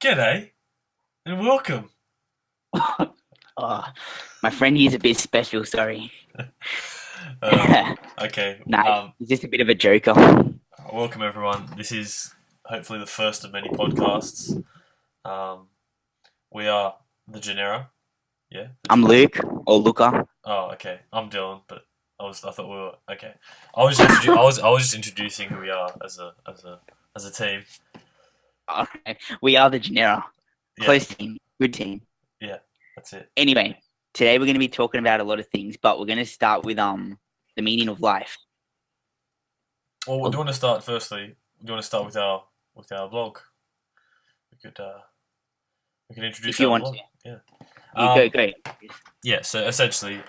G'day and welcome. Oh, my friend here's a bit special, sorry. Okay. Nah, he's just a bit of a joker. Welcome everyone. This is hopefully the first of many podcasts. Um, we are the Gennera. Yeah. I'm Luke, or Luca. Oh, okay. I'm Dylan, but I thought we were okay. I was just introducing who we are as a team. Okay. We are the Gennera. Yeah. Close team, good team. Yeah. That's it. Anyway, today we're going to be talking about a lot of things, but we're going to start with the meaning of life. Well, do you want to start firstly? Do you want to start with our blog? We could introduce If you our want blog. to. Yeah. Go. Yeah. So essentially,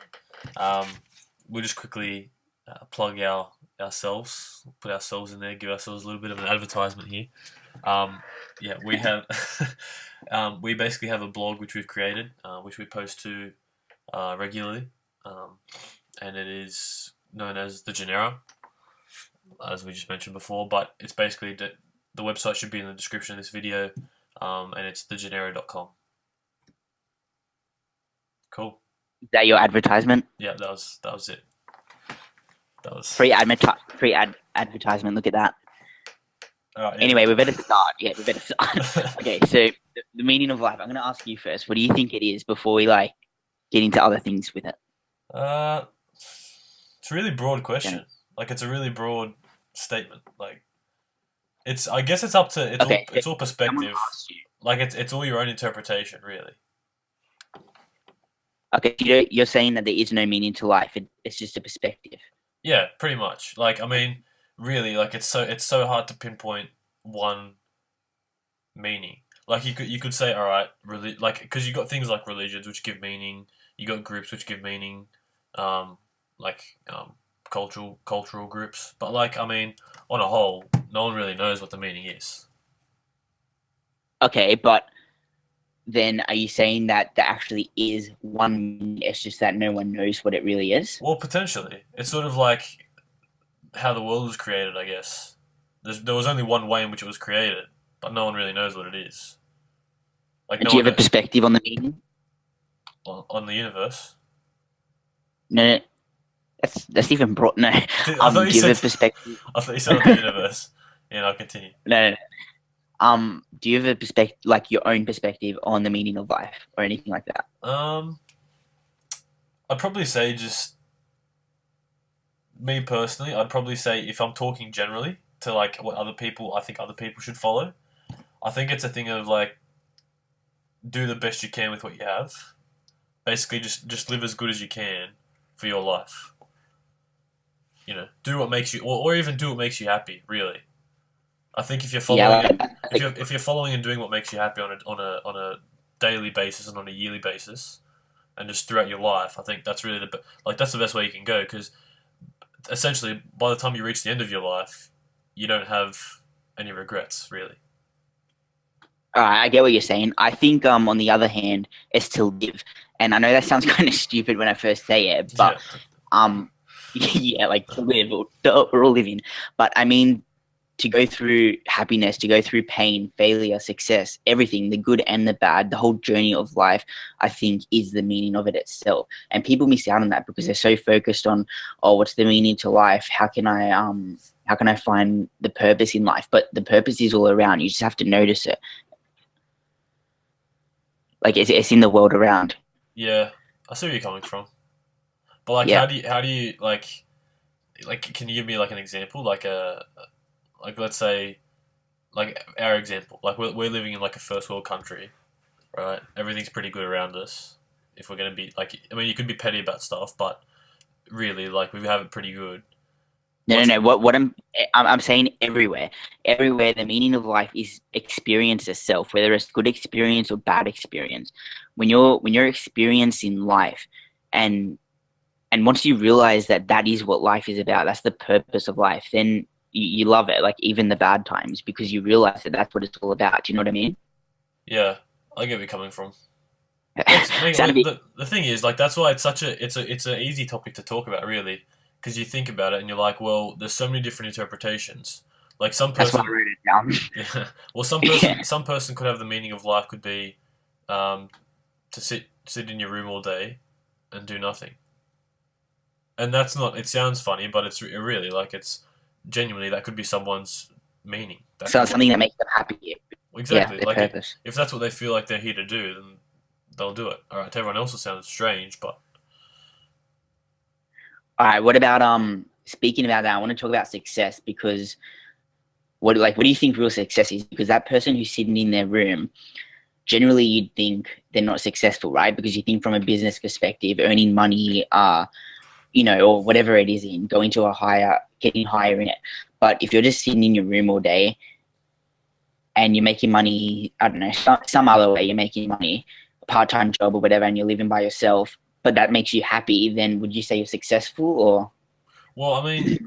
we'll just quickly plug ourselves, put ourselves in there, give ourselves a little bit of an advertisement here. Yeah, we have we basically have a blog which we've created, which we post to regularly, and it is known as the Gennera, as we just mentioned before. But it's basically the website should be in the description of this video, and it's thegennera.com. Cool. Is that your advertisement? Yeah, that was it. That was Free advertisement, look at that. Yeah. Anyway, we better start. Yeah, we better start. Okay, so the meaning of life. I'm going to ask you first. What do you think it is before we get into other things with it? It's a really broad question. Okay. Like, it's a really broad statement. Like, I guess it's up to it's all perspective. Like, it's all your own interpretation, really. Okay, you're saying that there is no meaning to life. It's just a perspective. Yeah, pretty much. Like, I mean, really, like it's so hard to pinpoint one meaning. Like, you could say, all right, like, because you got things like religions which give meaning, you got groups which give meaning, like cultural groups. But, like, I mean, on a whole, no one really knows what the meaning is. Okay, but then are you saying that there actually is one meaning, it's just that no one knows what it really is? Well, potentially, it's sort of like how the world was created, I guess. There was only one way in which it was created, but no one really knows what it is. Like, Do you have a perspective on the meaning? On the universe? No, that's even broad. No, I thought do you have a perspective? I thought you said on the universe. Yeah, I'll continue. No. Do you have a perspective, like your own perspective on the meaning of life or anything like that? I'd probably say just me personally. I'd probably say if I'm talking generally to like what I think other people should follow. I think it's a thing of like do the best you can with what you have. Basically, just live as good as you can for your life. You know, do what makes you, or even do what makes you happy. Really, I think if you're following, if you're following and doing what makes you happy on a daily basis and on a yearly basis, and just throughout your life, I think that's really that's the best way you can go. Because essentially, by the time you reach the end of your life, you don't have any regrets, really. All right, I get what you're saying. I think, on the other hand, it's to live, and I know that sounds kind of stupid when I first say it, but yeah, like to live. We're all living, but I mean, to go through happiness, to go through pain, failure, success, everything, the good and the bad, the whole journey of life, I think is the meaning of it itself. And people miss out on that because they're so focused on, oh, what's the meaning to life? How can I find the purpose in life? But the purpose is all around. You just have to notice it. Like it's in the world around. Yeah, I see where you're coming from. But like, Yeah. how do you like can you give me like an example, like let's say, like our example, like we're living in like a first world country, right? Everything's pretty good around us. If we're gonna be like, I mean, you could be petty about stuff, but really, like we have it pretty good. No. What I'm saying everywhere, the meaning of life is experience itself, whether it's good experience or bad experience. When you're experiencing life, and once you realize that is what life is about, that's the purpose of life, then you love it, like even the bad times, because you realize that that's what it's all about. Do you know what I mean? Yeah, I get where you're coming from. The thing is, like, that's why it's an easy topic to talk about, really, because you think about it and you're like, well, there's so many different interpretations. Like That's why I wrote it. down. Yeah. Well, Yeah. some person could have the meaning of life could be um, to sit in your room all day and do nothing. And that's not. It sounds funny, but it's really like it's genuinely that could be someone's meaning. That So could be something that makes them happy. Yeah, exactly their like purpose. if that's what they feel like they're here to do, then they'll do it. All right, to everyone else, it sounds strange, but All right. What about speaking about that? I want to talk about success because what do you think real success is? Because that person who's sitting in their room, generally you'd think they're not successful, right? Because you think from a business perspective, earning money, or whatever it is in going to getting higher in it. But if you're just sitting in your room all day and you're making money, I don't know, some other way you're making money, a part-time job or whatever, and you're living by yourself, but that makes you happy, then would you say you're successful or? well, I mean,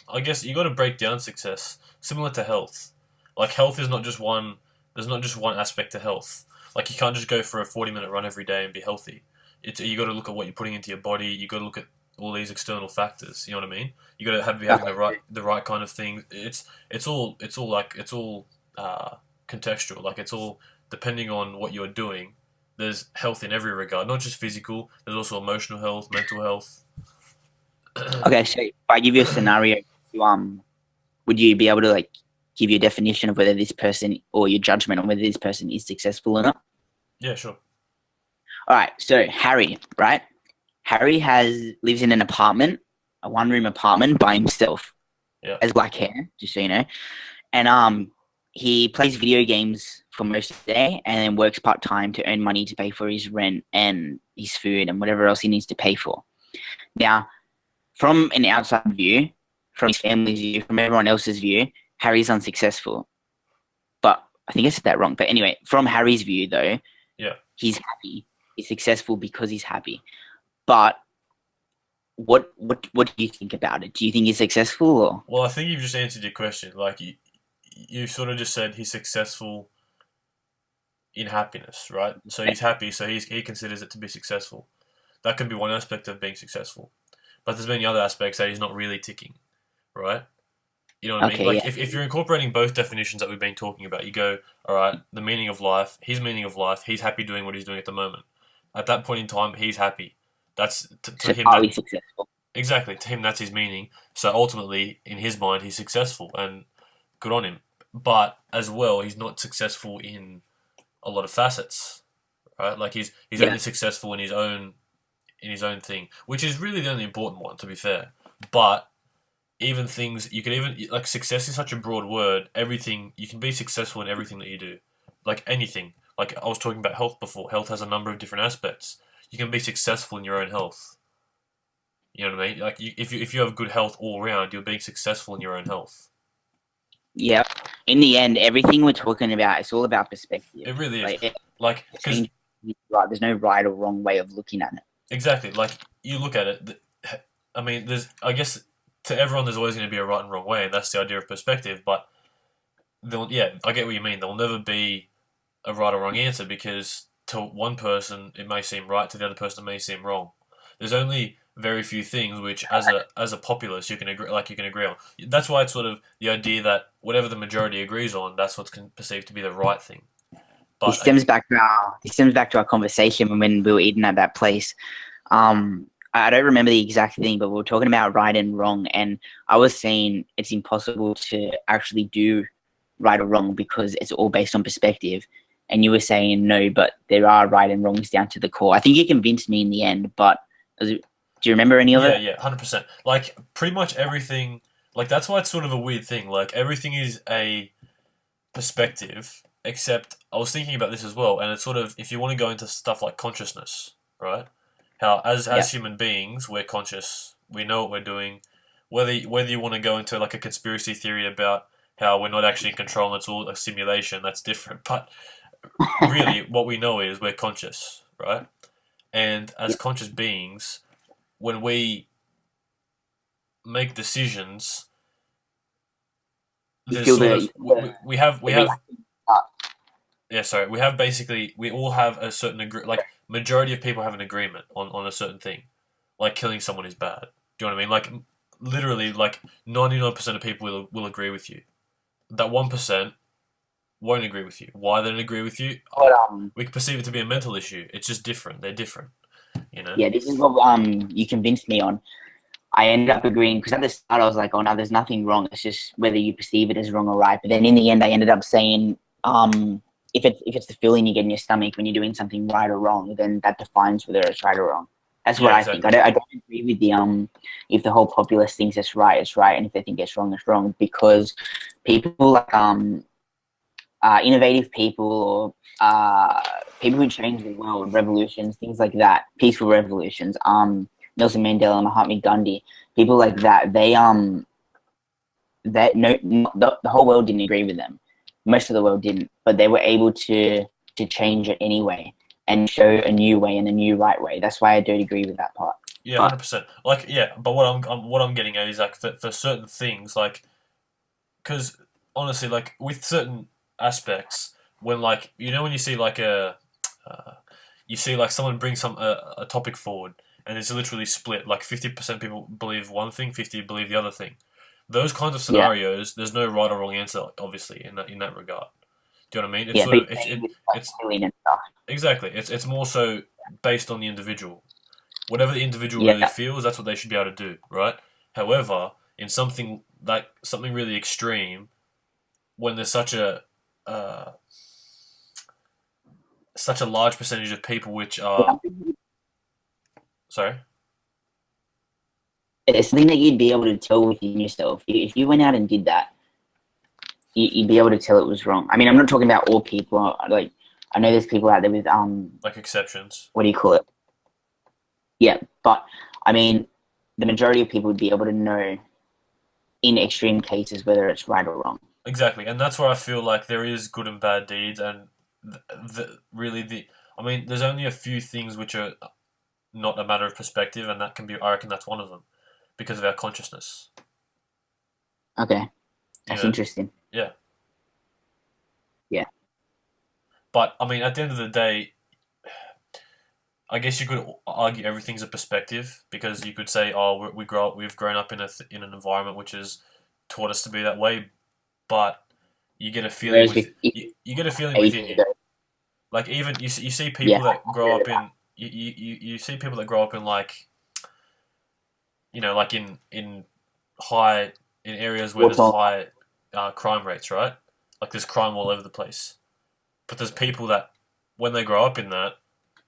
I guess you got to break down success similar to health. Like health is not just one. There's not just one aspect to health. Like you can't just go for a 40-minute run every day and be healthy. It's you got to look at what you're putting into your body. You got to look at all these external factors. You know what I mean? You got to be having the right kind of thing. It's all contextual. Like it's all depending on what you're doing. There's health in every regard, not just physical. There's also emotional health, mental health. Okay, so if I give you a scenario, would you be able to like give you a definition of whether this person or your judgment on whether this person is successful or not? Yeah, sure. All right, so Harry, right? Harry lives in an apartment, a one-room apartment by himself. Yeah. Has black hair, just so you know, and he plays video games for most of the day, and then works part time to earn money to pay for his rent and his food and whatever else he needs to pay for. Now, from an outside view, from his family's view, from everyone else's view, Harry's unsuccessful. But I think I said that wrong. But anyway, from Harry's view, though, Yeah. he's happy. He's successful because he's happy. But what do you think about it? Do you think he's successful or? Well, I think you've just answered your question. Like you sort of just said he's successful in happiness, right? So he's happy, so he considers it to be successful. That could be one aspect of being successful. But there's many other aspects that he's not really ticking, right? You know what I mean? Okay, Like yeah. if you're incorporating both definitions that we've been talking about, you go, all right, the meaning of life, his meaning of life, he's happy doing what he's doing at the moment. At that point in time, he's happy. That's to So him that highly successful. exactly to him that's his meaning. So ultimately, in his mind, he's successful and good on him. But as well, he's not successful in a lot of facets, right? Like he's Yeah. only successful in his own thing, which is really the only important one, to be fair. But even things you could even like success is such a broad word. Everything you can be successful in everything that you do, like anything. Like I was talking about health before. Health has a number of different aspects. You can be successful in your own health. You know what I mean? Like if you have good health all around, you're being successful in your own health. Yeah. In the end, everything we're talking about, it's all about perspective. It really is. Like, Like because right, there's no right or wrong way of looking at it. exactly, like you look at it. I mean, there's I guess to everyone there's always going to be a right and wrong way, and that's the idea of perspective. But yeah, I get what you mean. There'll never be a right or wrong answer because to one person it may seem right, to the other person it may seem wrong. There's only very few things which, as a populace, you can agree on. That's why it's sort of the idea that whatever the majority agrees on, that's what's perceived to be the right thing. This But stems back to our conversation when we were eating at that place. I don't remember the exact thing, but we were talking about right and wrong, and I was saying it's impossible to actually do right or wrong because it's all based on perspective. And you were saying no, but there are right and wrongs down to the core. I think you convinced me in the end, but do you remember any of yeah, it? yeah, 100%. Like pretty much everything. Like that's why it's sort of a weird thing. Like everything is a perspective, except I was thinking about this as well, and it's sort of if you want to go into stuff like consciousness, right? How Yeah. as human beings we're conscious, we know what we're doing. Whether you want to go into like a conspiracy theory about how we're not actually in control and it's all a simulation, that's different. But really, what we know is we're conscious, right? And as Yeah. conscious beings, when we make decisions, You there's feel sort of the we the have reaction part. yeah, sorry. We have basically we all have a certain like majority of people have an agreement on a certain thing, like killing someone is bad. Do you know what I mean? Like literally, like 99% of people will agree with you. That 1% won't agree with you. Why they don't agree with you? But We can perceive it to be a mental issue. It's just different. They're different. You know. yeah, this is what you convinced me on. I ended up agreeing because at the start I was like, "Oh no, there's nothing wrong. It's just whether you perceive it as wrong or right." But then in the end, I ended up saying, if it's the feeling you get in your stomach when you're doing something right or wrong, then that defines whether it's right or wrong. That's what Yeah, I think. exactly. I don't agree with the if the whole populace thinks it's right, and if they think it's wrong, because people like innovative people or people who change the world, revolutions, things like that, peaceful revolutions. Nelson Mandela, Mahatma Gandhi, people like that. That no, the whole world didn't agree with them. Most of the world didn't, but they were able to change it anyway and show a new way and a new right way. That's why I don't agree with that part. Yeah, But 100%. Like, yeah, but what I'm getting at is like for certain things, like, because honestly, like with certain aspects, when like when you see like uh, you see like someone bring a topic forward, and it's literally split. Like 50% people believe one thing, 50 believe the other thing. Those kinds of yeah, scenarios, there's no right or wrong answer, obviously, in that regard. Do you know what I mean? It's yeah, sort but of you're it's saying it, with like it's healing and stuff. exactly it's more so based on the individual. Whatever the individual really Yeah, feels, that's what they should be able to do, right? However, in something like something really extreme, when there's uh, such a large percentage of people which are sorry, it's something that you'd be able to tell within yourself. If you went out and did that, you'd be able to tell it was wrong. I mean, I'm not talking about all people. Like, I know there's people out there with like exceptions. what do you call it? Yeah, but I mean, the majority of people would be able to know in extreme cases whether it's right or wrong. Exactly, and that's where I feel like there is good and bad deeds, and really I mean, there's only a few things which are not a matter of perspective, and that can be, I reckon, that's one of them, because of our consciousness. Okay, You that's know, interesting. yeah. Yeah, But I mean, at the end of the day, I guess you could argue everything's a perspective because you could say, "Oh, we've grown up in an environment which has taught us to be that way," but you get a feeling whereas with if you get a feeling within ages you. ago, Like even you see yeah, people I that grow agree with up in you see people that grow up in like like in high in areas where war there's torn. high crime rates, right? Like there's crime all over the place. But there's people that when they grow up in that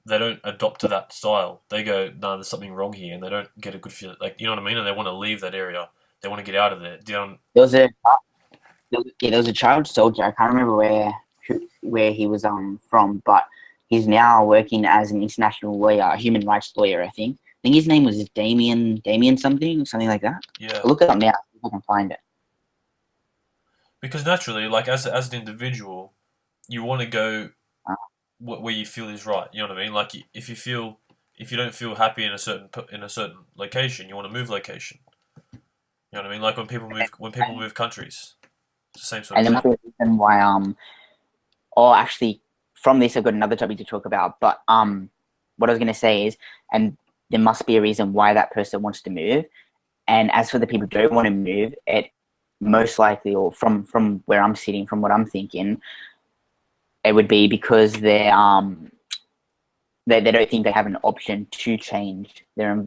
they don't adopt to that style. They go, no, there's something wrong here, and they don't get a good feel. Like, you know what I mean? And they want to leave that area. They want to get out of there. There was a there was a child soldier. I can't remember where he was from, but he's now working as an international lawyer, a human rights lawyer. I think his name was Damien something like that. Yeah, I'll look it up now if I can find it. because naturally, like as an individual, you want to go Uh, where you feel is right. You know what I mean? Like if you don't feel happy in a certain location, you want to move location. You know what I mean? Like when people move countries, it's the same sort of and there thing. must be a reason why or actually from this I've got another topic to talk about. But what I was gonna say is, and there must be a reason why that person wants to move. And as for the people who don't want to move, it most likely, or from where I'm sitting, from what I'm thinking, it would be because they don't think they have an option to change their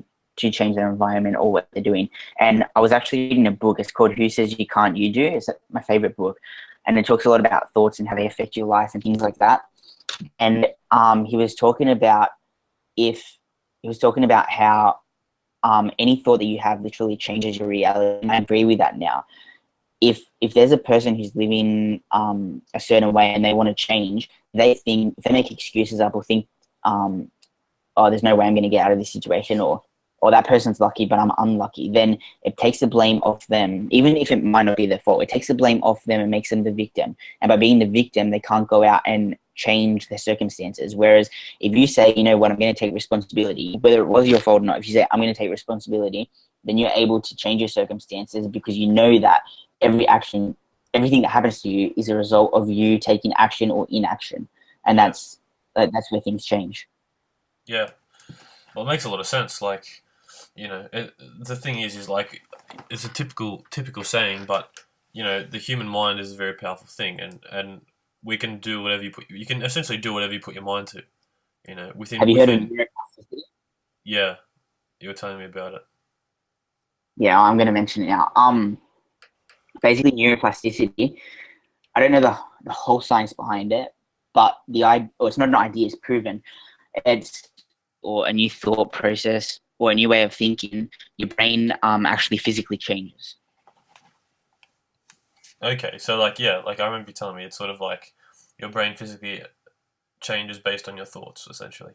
environment or what they're doing. And I was actually reading a book. It's called "Who Says You Can't, You Do." It's my favorite book, and it talks a lot about thoughts and how they affect your life and things like that. And he was talking about if he was talking about how any thought that you have literally changes your reality. And I agree with that now. If there's a person who's living a certain way and they want to change, they think if they make excuses up or think, um, oh, there's no way I'm going to get out of this situation, or that person's lucky but I'm unlucky, then it takes the blame off them, even if it might not be their fault. It takes the blame off them and makes them the victim. And by being the victim, they can't go out and change their circumstances. Whereas if you say, you know what, I'm going to take responsibility, whether it was your fault or not, if you say, I'm going to take responsibility, then you're able to change your circumstances because you know that everything that happens to you is a result of you taking action or inaction. And Yeah, that's where things change. yeah. Well, it makes a lot of sense. Like, the thing is like, it's a typical saying, but the human mind is a very powerful thing, and we can do whatever you can essentially do whatever you put your mind to. Have you heard of within neuroplasticity? yeah, you were telling me about it. Yeah, I'm going to mention it now. Basically, neuroplasticity. I don't know the whole science behind it, but or it's not an idea; it's proven. It's or a new thought process or a new way of thinking. Your brain actually physically changes. Okay, so like I remember you telling me it's sort of like your brain physically changes based on your thoughts, essentially.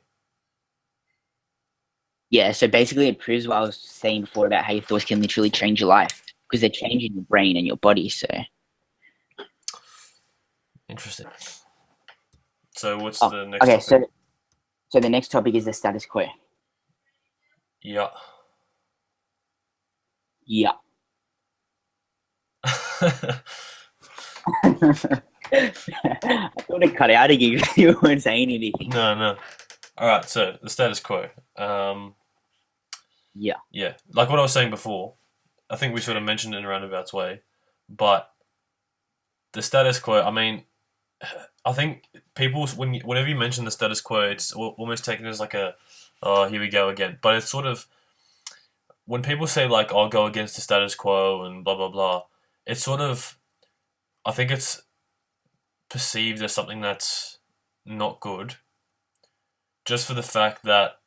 Yeah, so basically, it proves what I was saying before about how your thoughts can literally change your life because they're changing your brain and your body. So, Interesting. So what's the next okay, topic? so the next topic is the status quo. Yeah. Yeah. I thought it cut out again because you weren't saying anything. No. All right. So the status quo. Yeah. Yeah. Like what I was saying before, I think we sort of mentioned it in a roundabout way, but the status quo. I mean, I think people whenever you mention the status quo, it's almost taken as like a, oh, here we go again. But it's sort of when people say like, "I'll go against the status quo" and blah blah blah. It's sort of, I think it's perceived as something that's not good, just for the fact that,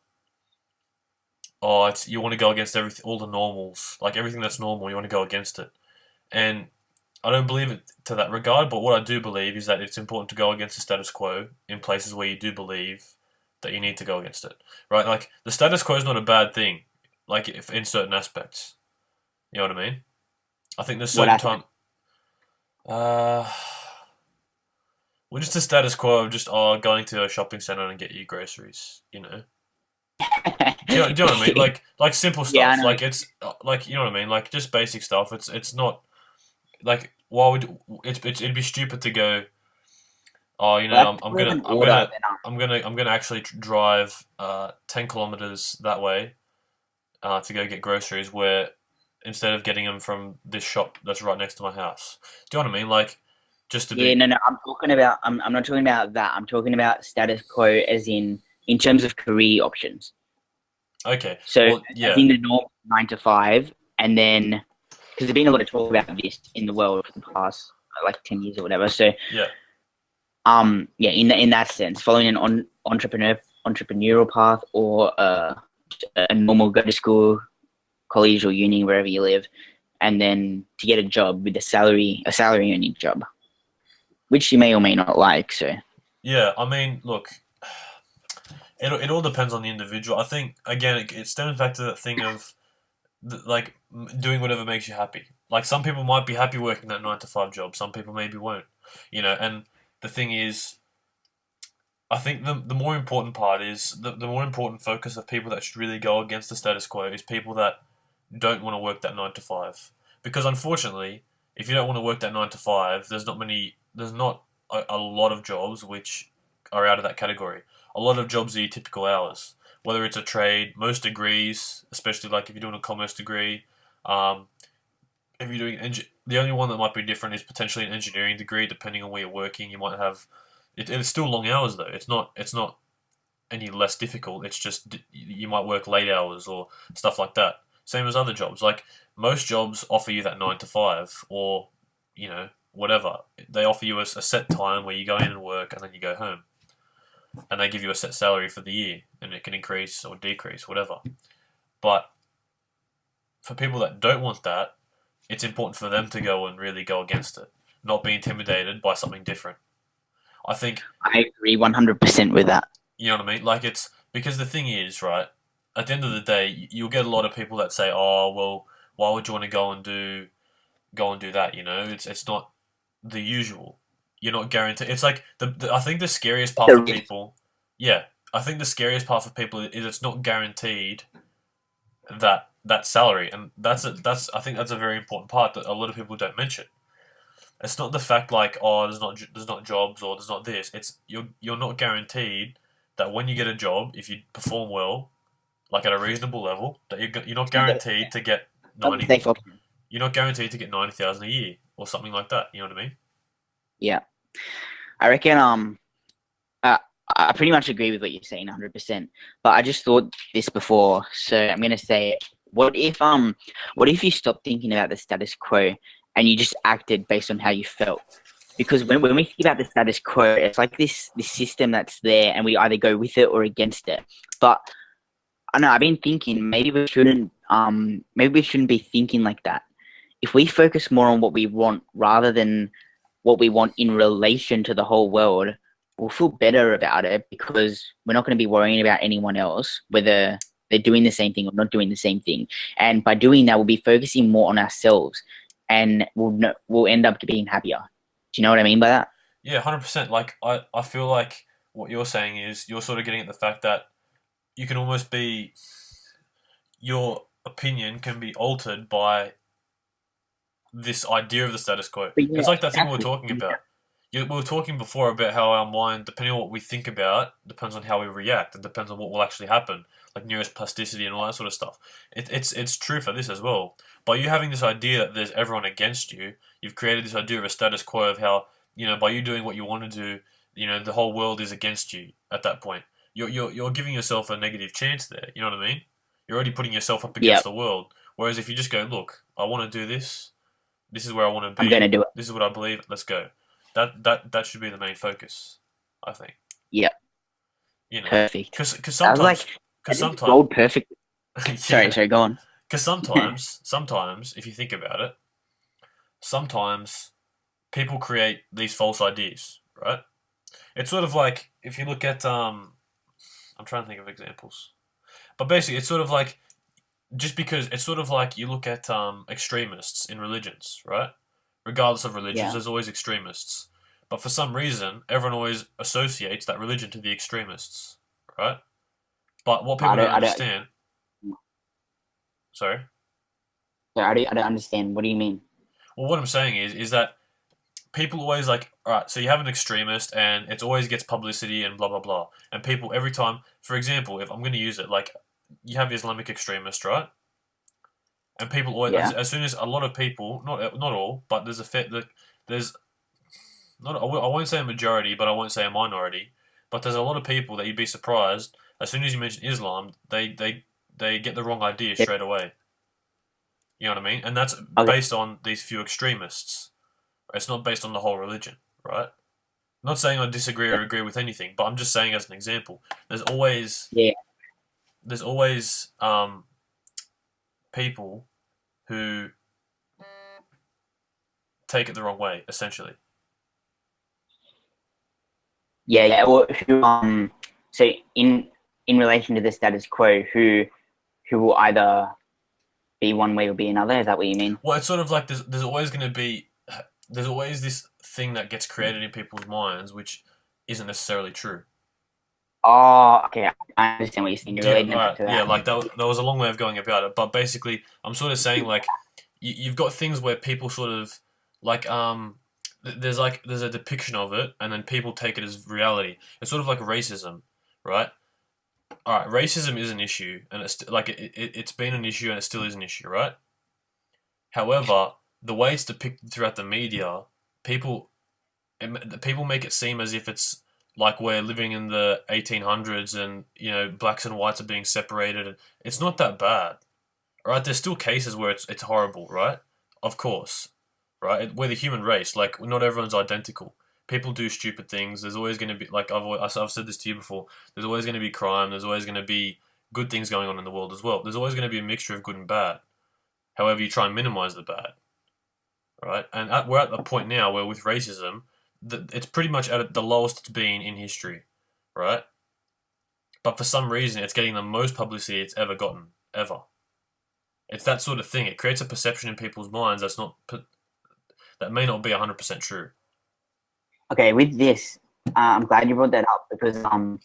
oh, it's you want to go against everything, all the normals, like everything that's normal, you want to go against it. And I don't believe it to that regard, but what I do believe is that it's important to go against the status quo in places where you do believe that you need to go against it, right? Like the status quo is not a bad thing, like if in certain aspects. You know what I mean? I think there's What certain happened? time. Uh, well, just the status quo of just going to a shopping center and get you groceries. Do you know what I mean? Like simple Yeah, I stuff. know. Like it's like you know what I mean. Like just basic stuff. It's not like why would it'd be stupid to go. Oh, Well, that's I'm more of gonna an order than I'm gonna actually drive 10 kilometers that way to go get groceries. Where instead of getting them from this shop that's right next to my house. Do you know what I mean? Like just to Yeah, be no. I'm talking about. I'm not talking about that. I'm talking about status quo, as in terms of career options. okay. So, Well, as yeah, in the norm, 9 to 5, and then because there's been a lot of talk about this in the world for the past like 10 years or whatever. So, yeah, yeah, in that sense, following an entrepreneurial path or a normal go to school, college or uni wherever you live, and then to get a job with a salary earning job, which you may or may not like. So. yeah. I mean, look, it all depends on the individual. I think again, it stems back to that thing of like doing whatever makes you happy. Like some people might be happy working that 9 to 5 job. Some people maybe won't. And the thing is, I think the more important part is the more important focus of people that should really go against the status quo is people that don't want to work that 9 to 5. Because unfortunately, if you don't want to work that 9 to 5, there's not a lot of jobs which are out of that category. A lot of jobs are your typical hours. Whether it's a trade, most degrees, especially like if you're doing a commerce degree, um, if you're doing the only one that might be different is potentially an engineering degree. Depending on where you're working, you might have it's still long hours though. It's not any less difficult. It's just you might work late hours or stuff like that. Same as other jobs. Like most jobs offer you that 9 to 5 or whatever. They offer you a set time where you go in and work and then you go home, and they give you a set salary for the year, and it can increase or decrease, whatever. But for people that don't want that, it's important for them to go and really go against it, not be intimidated by something different. I think I agree 100% with that. you know what I mean. Like it's because the thing is, right? At the end of the day, you'll get a lot of people that say, "Oh, well, why would you want to go and do that?" It's not the usual. You're not guaranteed. It's like I think the scariest part for people, yeah, I think the scariest part for people is it's not guaranteed that salary, and that's I think that's a very important part that a lot of people don't mention. It's not the fact like, oh, there's not jobs or there's not this. It's you're not guaranteed that when you get a job, if you perform well, like at a reasonable level, that you're not guaranteed to get Not the 90. safe option. You're not guaranteed to get 90,000 a year or something like that. You know what I mean? Yeah. I reckon uh, I pretty much agree with what you're saying 100%. But I just thought this before, so I'm gonna say it. What if you stopped thinking about the status quo and you just acted based on how you felt? Because when we think about the status quo, it's like this system that's there, and we either go with it or against it. But I know I've been thinking maybe we shouldn't be thinking like that. If we focus more on what we want rather than what we want in relation to the whole world, we'll feel better about it because we're not going to be worrying about anyone else, whether they're doing the same thing or not doing the same thing. And by doing that, we'll be focusing more on ourselves, and we'll end up being happier. Do you know what I mean by that? Yeah, 100%. Like I feel like what you're saying is you're sort of getting at the fact that you can almost be your opinion can be altered by this idea of the status quo. But yeah, It's like that thing we were exactly. talking about. We were talking before about how our mind, depending on what we think about, depends on how we react. It depends on what will actually happen, like neuroplasticity and all that sort of stuff. It's true for this as well. By you having this idea that there's everyone against you, you've created this idea of a status quo of how by you doing what you want to do, the whole world is against you at that point. You're giving yourself a negative chance there. You know what I mean? You're already putting yourself up against Yep, the world. Whereas if you just go, look, I want to do this. This is where I want to I'm gonna be. do it. This is what I believe. Let's go. That should be the main focus, I think. Yep, You know, perfect. because I was like, sometimes, I because just sometimes, rolled perfect. yeah, Sorry, go on. because sometimes, if you think about it, sometimes people create these false ideas, right? It's sort of like if you look at I'm trying to think of examples, but basically, it's sort of like just because it's sort of like you look at extremists in religions, right? Regardless of religions, Yeah, there's always extremists. But for some reason, everyone always associates that religion to the extremists, right? But what people don't I don't, understand, sorry. I don't understand. What do you mean? Well, what I'm saying is that people always like, all right, so you have an extremist and it always gets publicity and blah blah blah. And people every time, for example, if I'm going to use it, like you have the Islamic extremist, right? And people always, Yeah. as soon as a lot of people, not all, but there's not I won't say a majority, but I won't say a minority. But there's a lot of people that you'd be surprised as soon as you mention Islam, they get the wrong idea Yeah. straight away. You know what I mean? And that's Okay. based on these few extremists. It's not based on the whole religion, right? I'm not saying I disagree or agree with anything, but I'm just saying as an example. Yeah. There's always people who take it the wrong way, essentially. Yeah. Yeah. Well, so in relation to the status quo, who will either be one way or be another? Is that what you mean? Well, it's sort of like there's always going to be there's always this thing that gets created in people's minds which isn't necessarily true. Oh, okay. I understand what you're saying. You're Yeah, relating all it right. to Yeah, that. like that was a long way of going about it, but basically, I'm sort of saying like you've got things where people sort of like there's a depiction of it, and then people take it as reality. It's sort of like racism, right? All right, racism is an issue, and it's been an issue, and it still is an issue, right? However, the way it's depicted throughout the media, people people make it seem as if it's like we're living in the 1800s and blacks and whites are being separated. And it's not that bad, right? There's still cases where it's horrible, right? Of course, right? We're the human race. Like not everyone's identical. People do stupid things. There's always going to be like I've said this to you before. There's always going to be crime. There's always going to be good things going on in the world as well. There's always going to be a mixture of good and bad. However, you try and minimize the bad, right? And we're at the point now where with racism, it's pretty much at the lowest it's been in history, right? But for some reason, it's getting the most publicity it's ever gotten, ever. It's that sort of thing. It creates a perception in people's minds that may not be 100% true. Okay, with this, I'm glad you brought that up because I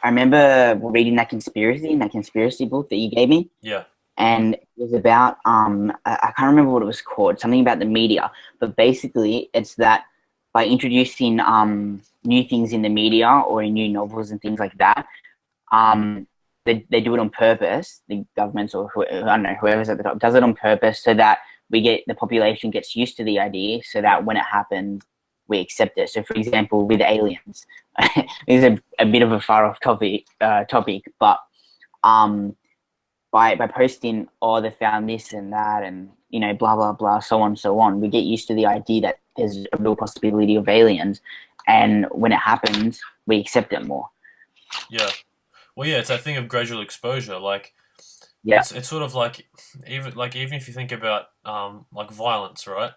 remember reading that conspiracy book that you gave me. Yeah. And it was about I can't remember what it was called, something about the media, but basically it's that by introducing new things in the media or in new novels and things like that, they do it on purpose. The governments or I don't know, whoever's at the top does it on purpose so that the population gets used to the idea, so that when it happens, we accept it. So, for example, with aliens, this is a bit of a far off topic, but by posting, oh, they found this and that, and blah blah blah, so on and so on, we get used to the idea that there's a real possibility of aliens, and when it happens, we accept it more. Yeah. Well, yeah, it's that thing of gradual exposure. Like, Yeah. it's sort of like even if you think about like violence, right?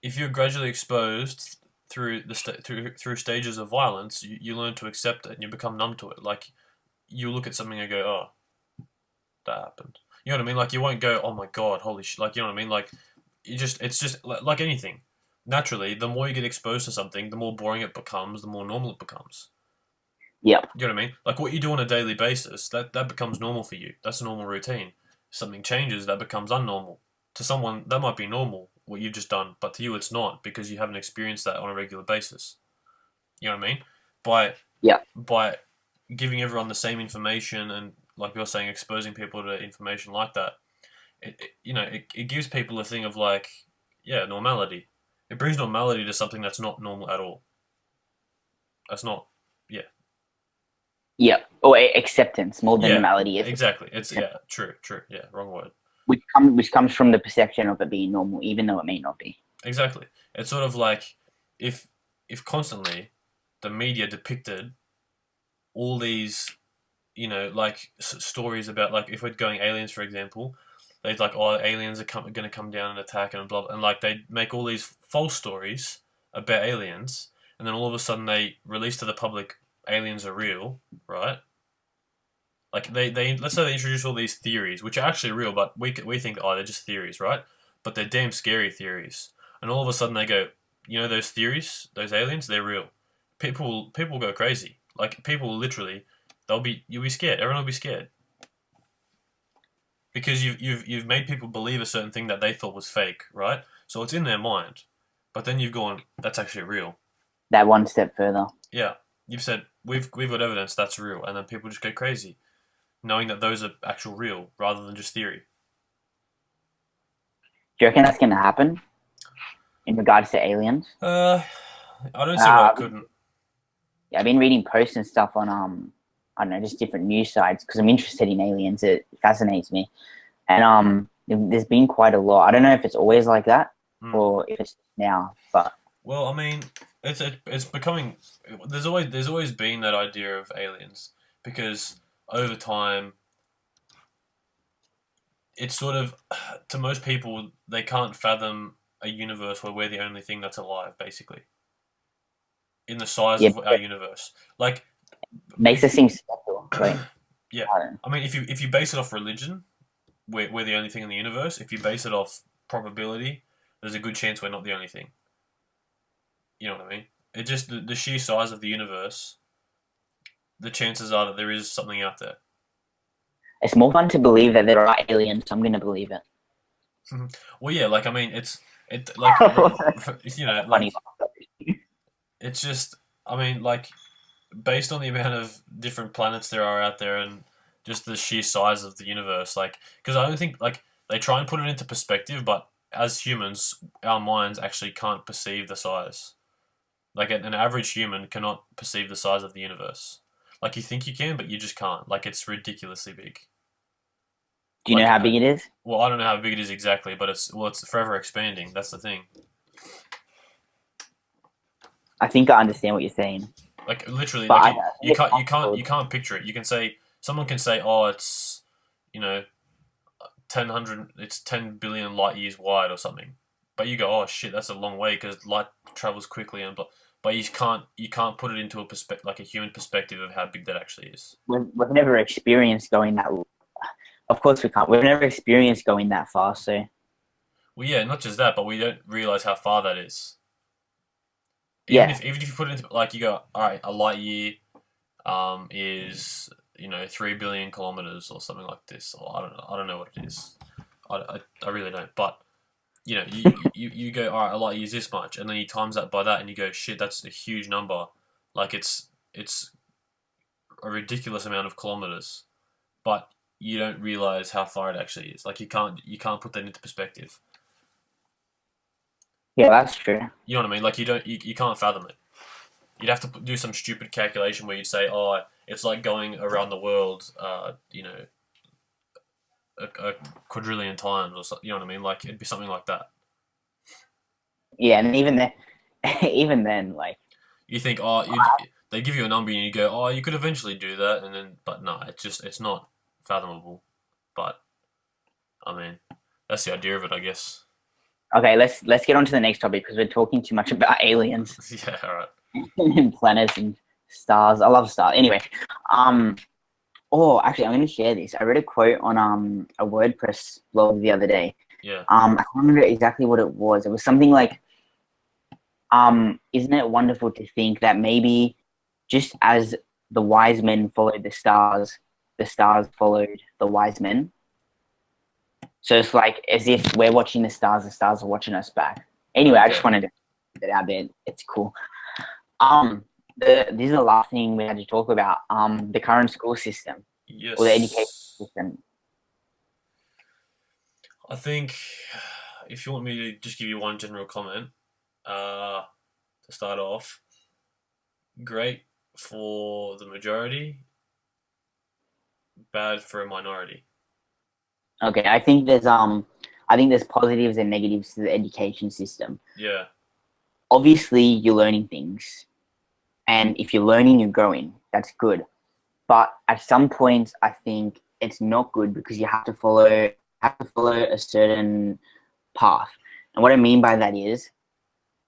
If you're gradually exposed through through stages of violence, you learn to accept it and you become numb to it. Like, you look at something and go, oh, that happened. You know what I mean? Like, you won't go, oh my god, holy shit. Like, you know what I mean? Like, it's just like anything. Naturally, the more you get exposed to something, the more boring it becomes, the more normal it becomes. Yeah. You know what I mean? Like, what you do on a daily basis, that becomes normal for you. That's a normal routine. Something changes, that becomes unnormal. To someone, that might be normal, what you've just done, but to you, it's not because you haven't experienced that on a regular basis. You know what I mean? By giving everyone the same information and, like you're saying, exposing people to information like that, it gives people a thing of like, yeah, normality. It brings normality to something that's not normal at all. That's not, yeah. Yeah. Or acceptance more than Yeah, normality. exactly. It's true. Yeah, wrong word. Which comes from the perception of it being normal, even though it may not be. Exactly. It's sort of like if constantly the media depicted all these, like stories about, like, if we're going aliens, for example, they're like, oh, aliens are going to come down and attack and blah, and like they make all these false stories about aliens, and then all of a sudden they release to the public aliens are real, right? Like they let's say they introduce all these theories, which are actually real, but we think, oh, they're just theories, right? But they're damn scary theories. And all of a sudden they go, those theories, those aliens, they're real. People go crazy. Like, people literally, you'll be scared. Everyone will be scared because you've made people believe a certain thing that they thought was fake, right? So it's in their mind, but then you've gone, that's actually real. That one step further. Yeah, you've said we've got evidence that's real, and then people just go crazy, knowing that those are actual real rather than just theory. Do you reckon that's going to happen in regards to aliens? I don't see why it couldn't. Yeah, I've been reading posts and stuff on I don't know, just different news sites because I'm interested in aliens. It fascinates me, and there's been quite a lot. I don't know if it's always like that or if it's now, but well, I mean, it's becoming. There's always been that idea of aliens because over time, it's sort of, to most people, they can't fathom a universe where we're the only thing that's alive, basically, in the size of our universe. Like, makes us seem special, right? Yeah, I mean, if you base it off religion, we're the only thing in the universe. If you base it off probability, there's a good chance we're not the only thing. You know what I mean? It just, the sheer size of the universe, the chances are that there is something out there. It's more fun to believe that there are aliens, so I'm going to believe it. Well, yeah, like, I mean, like, like, it's just, I mean, like, based on the amount of different planets there are out there and just the sheer size of the universe, like, because I don't think, like, they try and put it into perspective, but as humans, our minds actually can't perceive the size. Like, an average human cannot perceive the size of the universe. Like, you think you can, but you just can't. Like, it's ridiculously big. Do you know how big it is? Well, I don't know how big it is exactly, but it's forever expanding. That's the thing. I think I understand what you're saying. Like, literally, like, you can't picture it. You can say, someone can say, oh, it's 10 billion light years wide or something, but you go, oh shit, that's a long way because light travels quickly, and but you can't put it into a like a human perspective of how big that actually is. We've never experienced going that. Of course we can't. We've never experienced going that far, so. Well, yeah, not just that, but we don't realize how far that is. Even if you put it into, like, you go, all right, a light year is 3 billion kilometers or something like this, or I don't know what it is. I really don't, but you go, all right, a light year is this much, and then you times that by that, and you go, shit, that's a huge number. Like, it's a ridiculous amount of kilometers, but you don't realize how far it actually is. Like, you can't put that into perspective. Yeah, that's true. You know what I mean? Like you can't fathom it. You'd have to do some stupid calculation where you'd say, oh, it's like going around the world, a quadrillion times or something. You know what I mean? Like it'd be something like that. Yeah, and even then, even then, like, You think, they give you a number and you go, oh, you could eventually do that, and then, but no, it's not fathomable. But I mean, that's the idea of it, I guess. okay, let's get on to the next topic because we're talking too much about aliens Yeah, all right. and planets and stars. I love stars. Anyway, um, oh, actually, I'm going to share this. I read a quote on a WordPress blog the other day. Yeah. I can't remember exactly what it was. It was something like, isn't it wonderful to think that maybe just as the wise men followed the stars followed the wise men. So it's like as if we're watching the stars are watching us back. Anyway, I just Okay. wanted to put it out there. It's cool. This is the last thing we had to talk about. The current school system or the education Yes. system. I think if you want me to just give you one general comment, to start off, great for the majority, bad for a minority. Okay, I think there's positives and negatives to the education system. Yeah. Obviously, you're learning things, and if you're learning, you're growing. That's good. But at some points, I think it's not good because you have to follow a certain path. And what I mean by that is,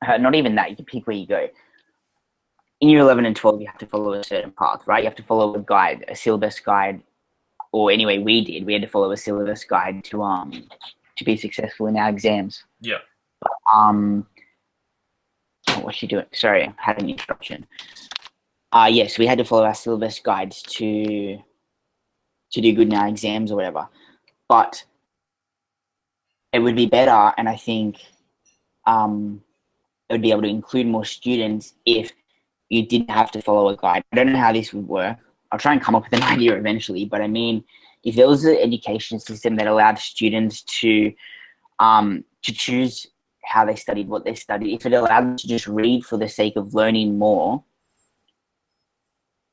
not even that. You can pick where you go. In year 11 and 12, you have to follow a certain path, right? You have to follow a guide, a syllabus guide, or anyway, we did. We had to follow a syllabus guide to be successful in our exams. Yeah. Um, what's she doing? Sorry, I had an interruption. Yes, we had to follow our syllabus guides to do good in our exams or whatever. But it would be better, and I think it would be able to include more students if you didn't have to follow a guide. I don't know how this would work. I'll try and come up with an idea eventually. But I mean, if there was an education system that allowed students to choose how they studied, what they studied, if it allowed them to just read for the sake of learning more,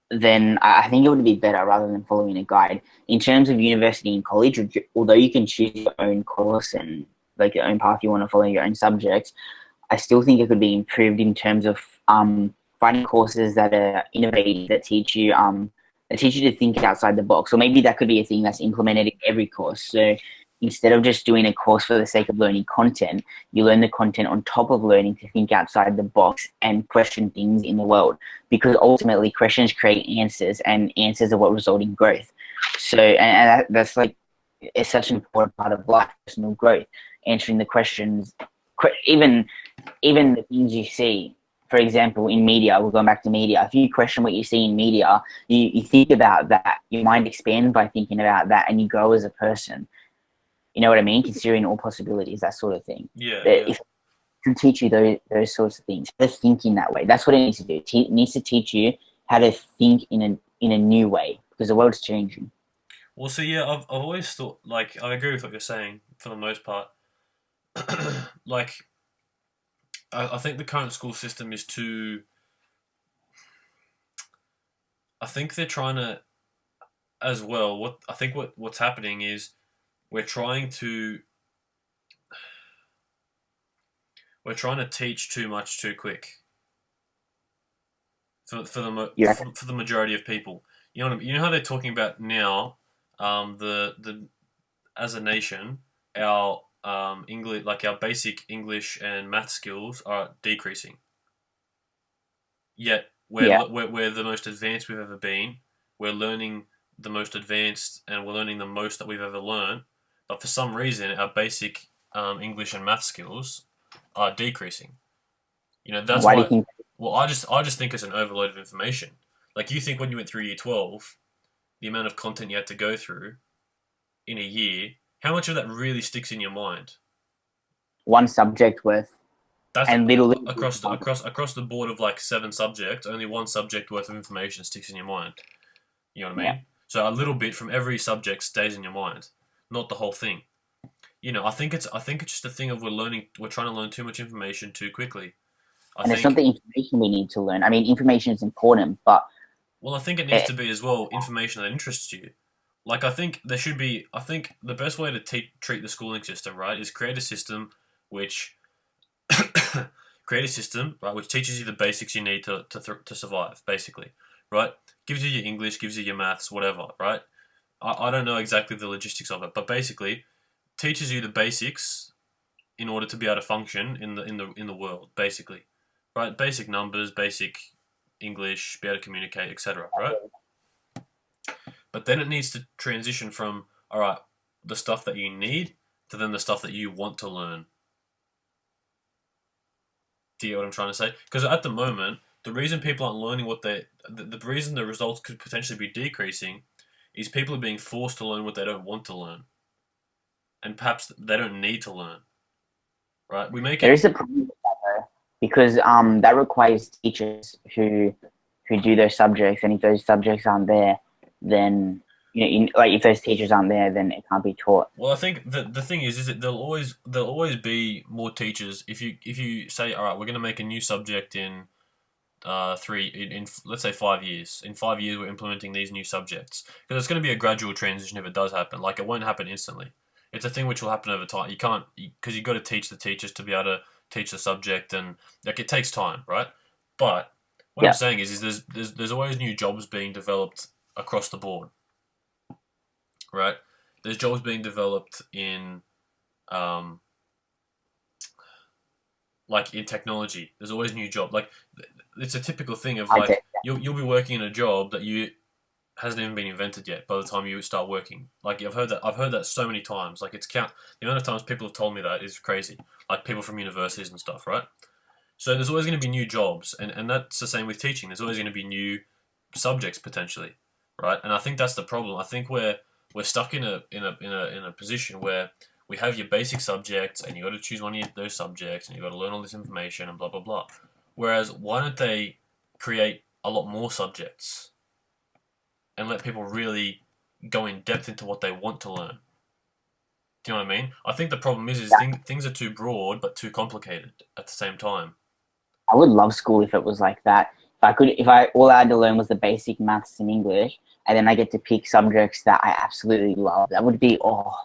then I think it would be better rather than following a guide. In terms of university and college, although you can choose your own course and like your own path you want to follow, your own subjects, I still think it could be improved in terms of finding courses that are innovative, that teach you to think outside the box. Or maybe that could be a thing that's implemented in every course. So instead of just doing a course for the sake of learning content, you learn the content on top of learning to think outside the box and question things in the world. Because ultimately, questions create answers, and answers are what result in growth. So, and that's like, it's such an important part of life, personal growth, answering the questions, even the things you see. For example, in media, we're going back to media. If you question what you see in media, you think about that. Your mind expands by thinking about that, and you grow as a person. You know what I mean? Considering all possibilities, that sort of thing. Yeah. That Yeah. if it can teach you those sorts of things, how to think in that way. That's what it needs to do. It needs to teach you how to think in a new way because the world's changing. Well, so yeah, I've always thought, like, I agree with what you're saying for the most part. Like, I think the current school system is too. I think they're trying to, as well. What's happening is we're trying to we're trying to teach too much too quick Yeah. for the majority of people. You know what I mean? You know how they're talking about now, the as a nation, our English, like our basic English and math skills are decreasing. Yet Yeah. we're the most advanced we've ever been. We're learning the most advanced, and we're learning the most that we've ever learned. But for some reason, our basic English and math skills are decreasing. You know, that's Why do you why. think? Well, I just think it's an overload of information. Like you think when you went through year 12, the amount of content you had to go through in a year, how much of that really sticks in your mind? One subject worth That's and little across the board of like 7 subjects. Only one subject worth of information sticks in your mind. You know what I yeah. mean? So a little bit from every subject stays in your mind, not the whole thing. I think it's just a thing of we're trying to learn too much information too quickly. I And it's not think the information we need to learn. I mean, information is important, but Well, I think it needs it, to be as well information that interests you. Like, I think there should be. I think the best way to treat the schooling system, right, is create a system which create a system, right, which teaches you the basics you need to survive, basically, right? Gives you your English, gives you your maths, whatever, right? I don't know exactly the logistics of it, but basically teaches you the basics in order to be able to function in the world, basically, right? Basic numbers, basic English, be able to communicate, etc. Right? But then it needs to transition from all right, the stuff that you need to then the stuff that you want to learn. Do you get what I'm trying to say? Because at the moment, the reason people aren't learning the reason the results could potentially be decreasing is people are being forced to learn what they don't want to learn, and perhaps they don't need to learn. Right? We make there it. is a problem with that though, because that requires teachers who do those subjects, and if those subjects aren't there, then like if those teachers aren't there, then it can't be taught. Well, I think the thing is that there'll always be more teachers if you say all right, we're going to make a new subject in let's say 5 years. In 5 years, we're implementing these new subjects because it's going to be a gradual transition if it does happen. Like it won't happen instantly. It's a thing which will happen over time. You can't because you've got to teach the teachers to be able to teach the subject, and like it takes time, right? But what I'm Yeah, saying is there's always new jobs being developed across the board, right? There's jobs being developed in um, like in technology. There's always new job. Like it's a typical thing of I like you'll be working in a job that you hasn't even been invented yet by the time you start working. Like I've heard that so many times. Like the amount of times people have told me that is crazy. Like people from universities and stuff, right? So there's always going to be new jobs, and that's the same with teaching. There's always going to be new subjects potentially, right? And I think that's the problem. I think we're stuck in a position where we have your basic subjects, and you got to choose one of those subjects, and you got to learn all this information and blah blah blah. Whereas why don't they create a lot more subjects and let people really go in depth into what they want to learn? Do you know what I mean? I think the problem is things are too broad but too complicated at the same time. would love school if it was like that. If I all I had to learn was the basic maths and English, and then I get to pick subjects that I absolutely love. That would be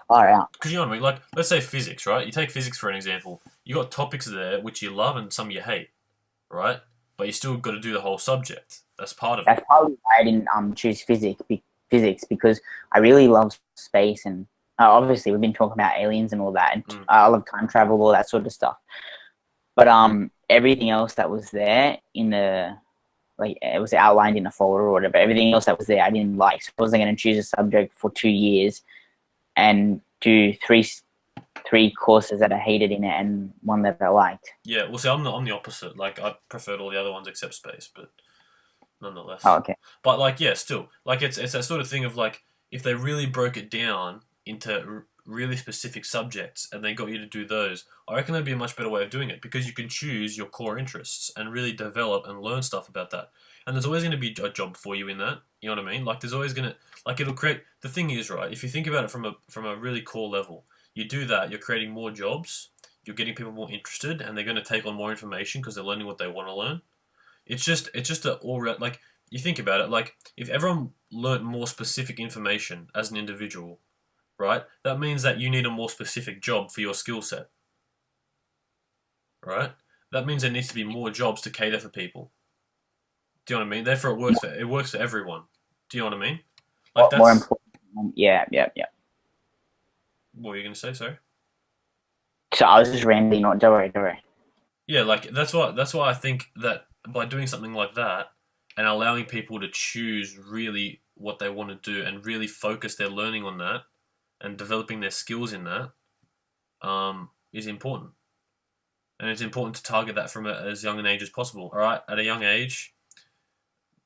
far out. Because you know what I mean? Like, let's say physics, right? You take physics for an example. You got topics there which you love and some you hate, right? But you still got to do the whole subject. That's part of it. That's probably why I didn't choose physics because I really love space and obviously we've been talking about aliens and all that, and I love time travel, all that sort of stuff. But everything else that was there in the like it was outlined in a folder or whatever. Everything else that was there I didn't like, so I wasn't going to choose a subject for 2 years and do three courses that I hated in it and one that I liked. Yeah, well, see, I'm the opposite. Like, I preferred all the other ones except space, but Oh, nonetheless. okay. But like, yeah, still, like it's that sort of thing of like if they really broke it down into really specific subjects and they got you to do those, I reckon that'd be a much better way of doing it because you can choose your core interests and really develop and learn stuff about that. And there's always going to be a job for you in that. You know what I mean? Like, there's always going to like it'll create. The thing is, right? If you think about it from a really core level, you do that, you're creating more jobs. You're getting people more interested, and they're going to take on more information because they're learning what they want to learn. It's just a all like you think about it, like if everyone learnt more specific information as an individual, right? That means that you need a more specific job for your skill set, right? That means there needs to be more jobs to cater for people. Do you know what I mean? Therefore, it works for everyone. Do you know what I mean? Like More that's important. Yeah. what were you gonna say? Sorry. So I was just rambling. Not don't worry. Yeah, like that's why I think that by doing something like that and allowing people to choose really what they want to do and really focus their learning on that and developing their skills in that is important. And it's important to target that from as young an age as possible. All right, at a young age,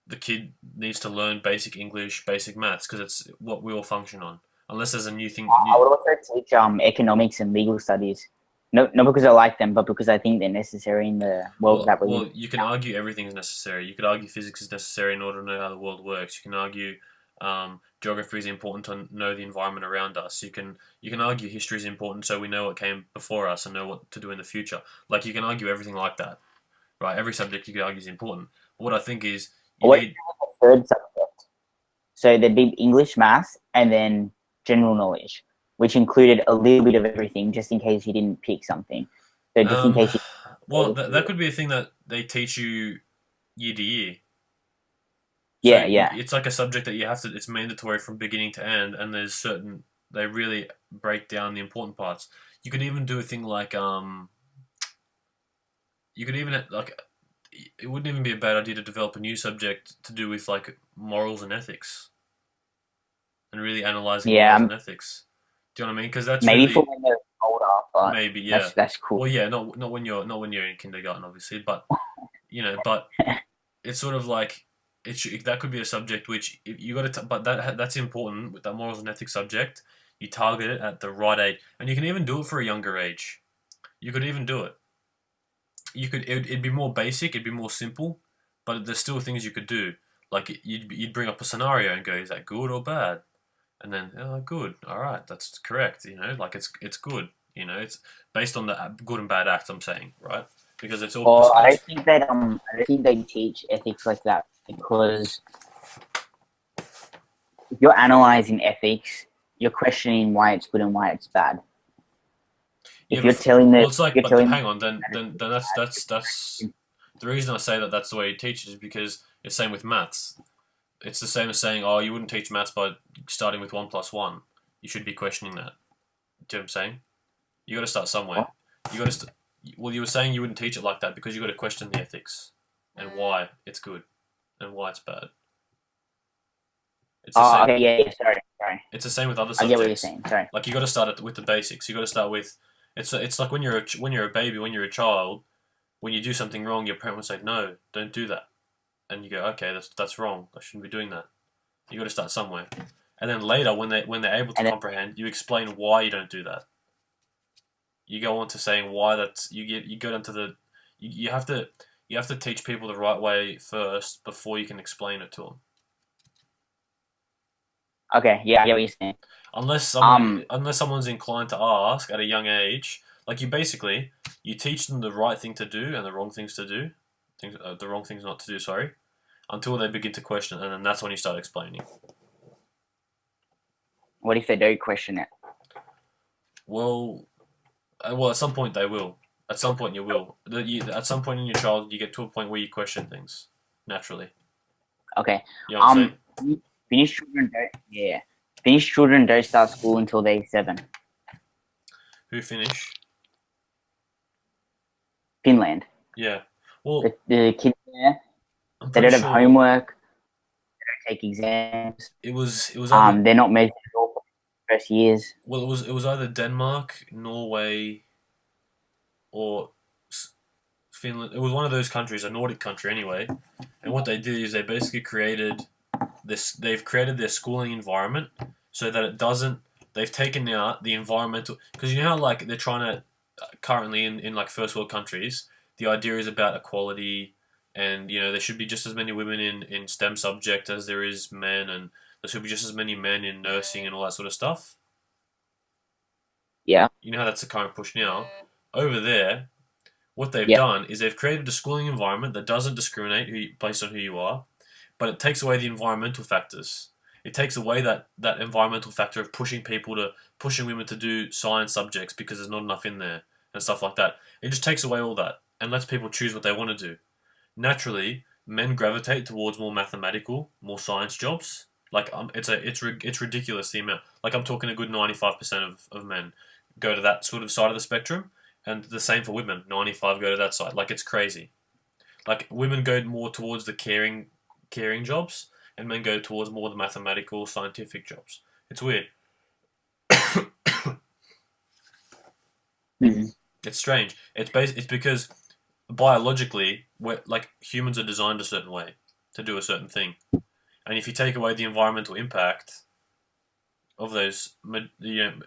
the kid needs to learn basic English, basic maths because it's what we all function on. Unless there's a new thing. I would also teach economics and legal studies. No, not because I like them, but because I think they're necessary in the world that we're Well, in. you can argue everything is necessary. You could argue physics is necessary in order to know how the world works. You can argue Geography is important to know the environment around us. You can argue history is important so we know what came before us and know what to do in the future. Like you can argue everything like that, right? Every subject you can argue is important. But what I think is you What if need. you have a third subject? So there'd be English, maths, and then general knowledge, which included a little bit of everything, just in case you didn't pick something. So just in Um, case you. well, that could be a thing that they teach you year to year. So Yeah, yeah, it's like a subject that you have to. It's mandatory from beginning to end, and there's certain they really break down the important parts. You could even do a thing like you could even like it wouldn't even be a bad idea to develop a new subject to do with like morals and ethics and really analyzing yeah. morals and ethics. Do you know what I mean? Because that's Maybe for really when they're older, but maybe yeah. that's cool. Well, yeah, not when you're in kindergarten, obviously, but but it's sort of like that could be a subject which you got to, but that's important with that morals and ethics subject. You target it at the right age, and you can even do it for a younger age. You could even do it. It'd be more basic, it'd be more simple, but there's still things you could do. Like you'd bring up a scenario and go, is that good or bad? And then oh, good, all right, that's correct. Like it's good. It's based on the good and bad acts. I'm saying right because it's all Or it's I don't think they teach ethics like that because if you're analyzing ethics, you're questioning why it's good and why it's bad. Yeah, If you're telling well, that, it's like, you're but telling hang on, then that's the reason I say that that's the way he teaches is because it's same with maths. It's the same as saying, oh, you wouldn't teach maths by starting with 1 plus 1. You should be questioning that. Do you know what I'm saying? You got to start somewhere. You got to. Well, you were saying you wouldn't teach it like that because you got to question the ethics and why it's good and why it's bad. It's the oh, same. okay, yeah, sorry. It's the same with other I get what you're subjects. saying. Sorry. Like you got to start with the basics. You got to start with. It's like when you're a baby, when you're a child, when you do something wrong, your parent will say, "No, don't do that," and you go, "Okay, that's wrong. I shouldn't be doing that." You got to start somewhere, and then later, when they're able to And then, comprehend, you explain why you don't do that. You go on to saying why that's you go down to the you have to teach people the right way first before you can explain it to them. okay, yeah, I get what you're saying. Um, Unless someone's inclined to ask at a young age, like you teach them the right thing to do and the wrong things to do, the wrong things not to do. Sorry, until they begin to question, and then that's when you start explaining. what if they don't question it? Well, at some point they will. At some point you will. At some point in your childhood, you get to a point where you question things naturally. Okay. You know what I'm saying? Finnish children don't. Yeah, Finnish children don't start school until they're 7. Who finish? Finland. Yeah. Well, The kids there, I'm they pretty don't have sure homework. They don't take exams. it was either They're not measured at all for the first years. well it was either Denmark, Norway, or Finland. It was one of those countries, a Nordic country anyway. And what they did is they basically created this. They've created their schooling environment so that it doesn't. They've taken out the environmental because you know how like they're trying to currently in like first world countries. The idea is about equality, and there should be just as many women in STEM subject as there is men, and there should be just as many men in nursing and all that sort of stuff. Yeah. You know how that's the current push now. Over there, what they've Yep. done is they've created a schooling environment that doesn't discriminate based on who you are, but it takes away the environmental factors. It takes away that environmental factor of pushing women to do science subjects because there's not enough in there and stuff like that. It just takes away all that and lets people choose what they want to do. Naturally, men gravitate towards more mathematical, more science jobs. Like it's ridiculous the amount. Like I'm talking a good 95% of men go to that sort of side of the spectrum, and the same for women. 95 go to that side. Like it's crazy. Like women go more towards the caring jobs, and men go towards more the mathematical, scientific jobs. It's weird. Mm-hmm. It's strange. It's because biologically, we're like humans are designed a certain way to do a certain thing, and if you take away the environmental impact of those,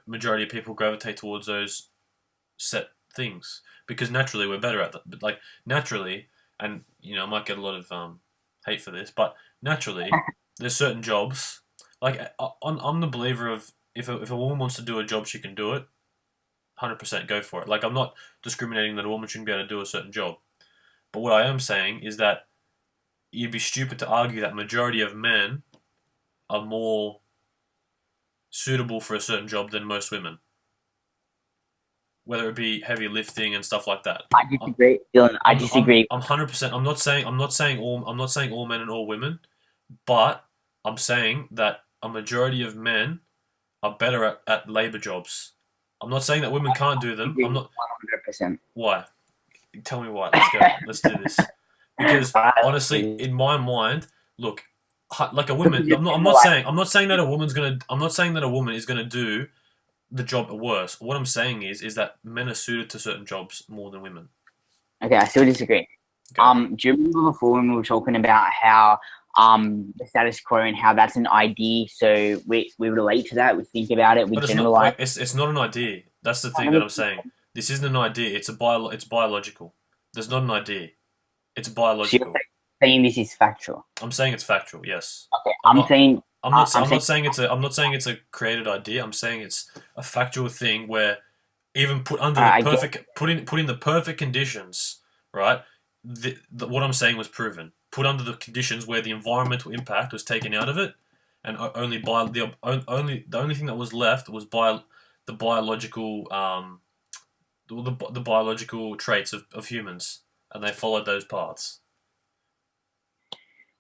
majority of people gravitate towards those set things because naturally we're better at them. But like naturally, and I might get a lot of hate for this, but naturally, there's certain jobs I'm the believer of if a woman wants to do a job, she can do it. 100% go for it. Like, I'm not discriminating that a woman shouldn't be able to do a certain job. But what I am saying is that you'd be stupid to argue that majority of men are more suitable for a certain job than most women, whether it be heavy lifting and stuff like that. I disagree, Dylan. I disagree. I'm 100%. I'm not saying all men and all women, but I'm saying that a majority of men are better at labor jobs. I'm not saying that women can't do them. I'm not. 100%. Why? Tell me why. Let's go. Let's do this. Because honestly, in my mind, look, like a woman. I'm not saying that a woman's gonna. I'm not saying that a woman is gonna do the job worse. What I'm saying is that men are suited to certain jobs more than women. Okay, I still disagree. Okay. Do you remember before when we were talking about how the status quo and how that's an idea? So we relate to that. We think about it. We generalize. It's not an idea. That's the thing that I'm saying. This isn't an idea. It's biological. There's not an idea. It's biological. So you're saying this is factual. I'm saying it's factual. Yes. Okay. I'm not saying it's a created idea. I'm saying it's a factual thing where even put under put in the perfect conditions, right? What I'm saying was proven. Put under the conditions where the environmental impact was taken out of it, and the only thing that was left was the biological the biological traits of humans, and they followed those paths.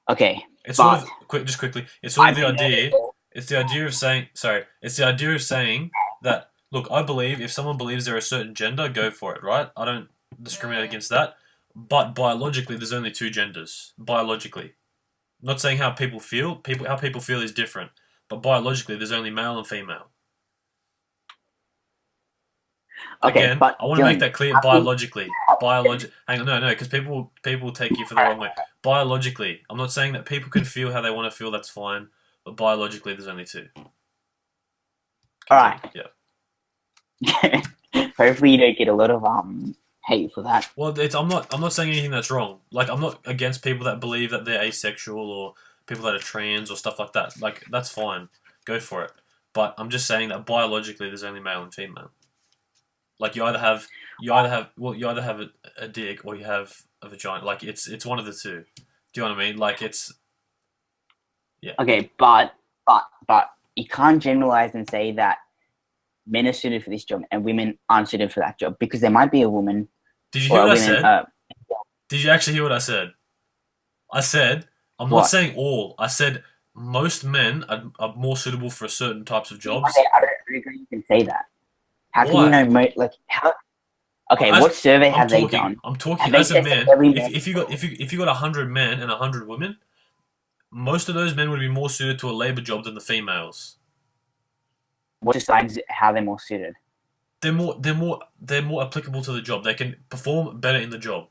Okay, it's sort of quickly. It's sort of the idea. It's the idea of saying. Sorry, it's the idea of saying that. Look, I believe if someone believes they're a certain gender, go for it. Right? I don't discriminate against that. But biologically, there's only two genders. Biologically, I'm not saying how people feel. How people feel is different. But biologically, there's only male and female. Okay, again, but I want to make that clear. Biologically, hang on, no, because people take you for the wrong way. Biologically, I'm not saying that people can feel how they want to feel. That's fine, but biologically, there's only two. All right. Yeah. Hopefully, you don't get a lot of hate for that. Well, I'm not saying anything that's wrong. Like, I'm not against people that believe that they're asexual or people that are trans or stuff like that. Like, that's fine. Go for it. But I'm just saying that biologically, there's only male and female. Like, you either have a dick or you have a vagina. Like, it's one of the two. Do you know what I mean? Like, it's Okay, but you can't generalize and say that men are suited for this job and women aren't suited for that job, because there might be a woman. Did you hear what I said? Did you actually hear what I said? I said I'm not saying all. I said most men are more suitable for certain types of jobs. Okay, I don't agree you can say that. How can you know? Like how? Okay, what survey have they done? I'm talking as a man. If you got 100 men and 100 women, most of those men would be more suited to a labor job than the females. What decides how they're more suited? They're more applicable to the job. They can perform better in the job.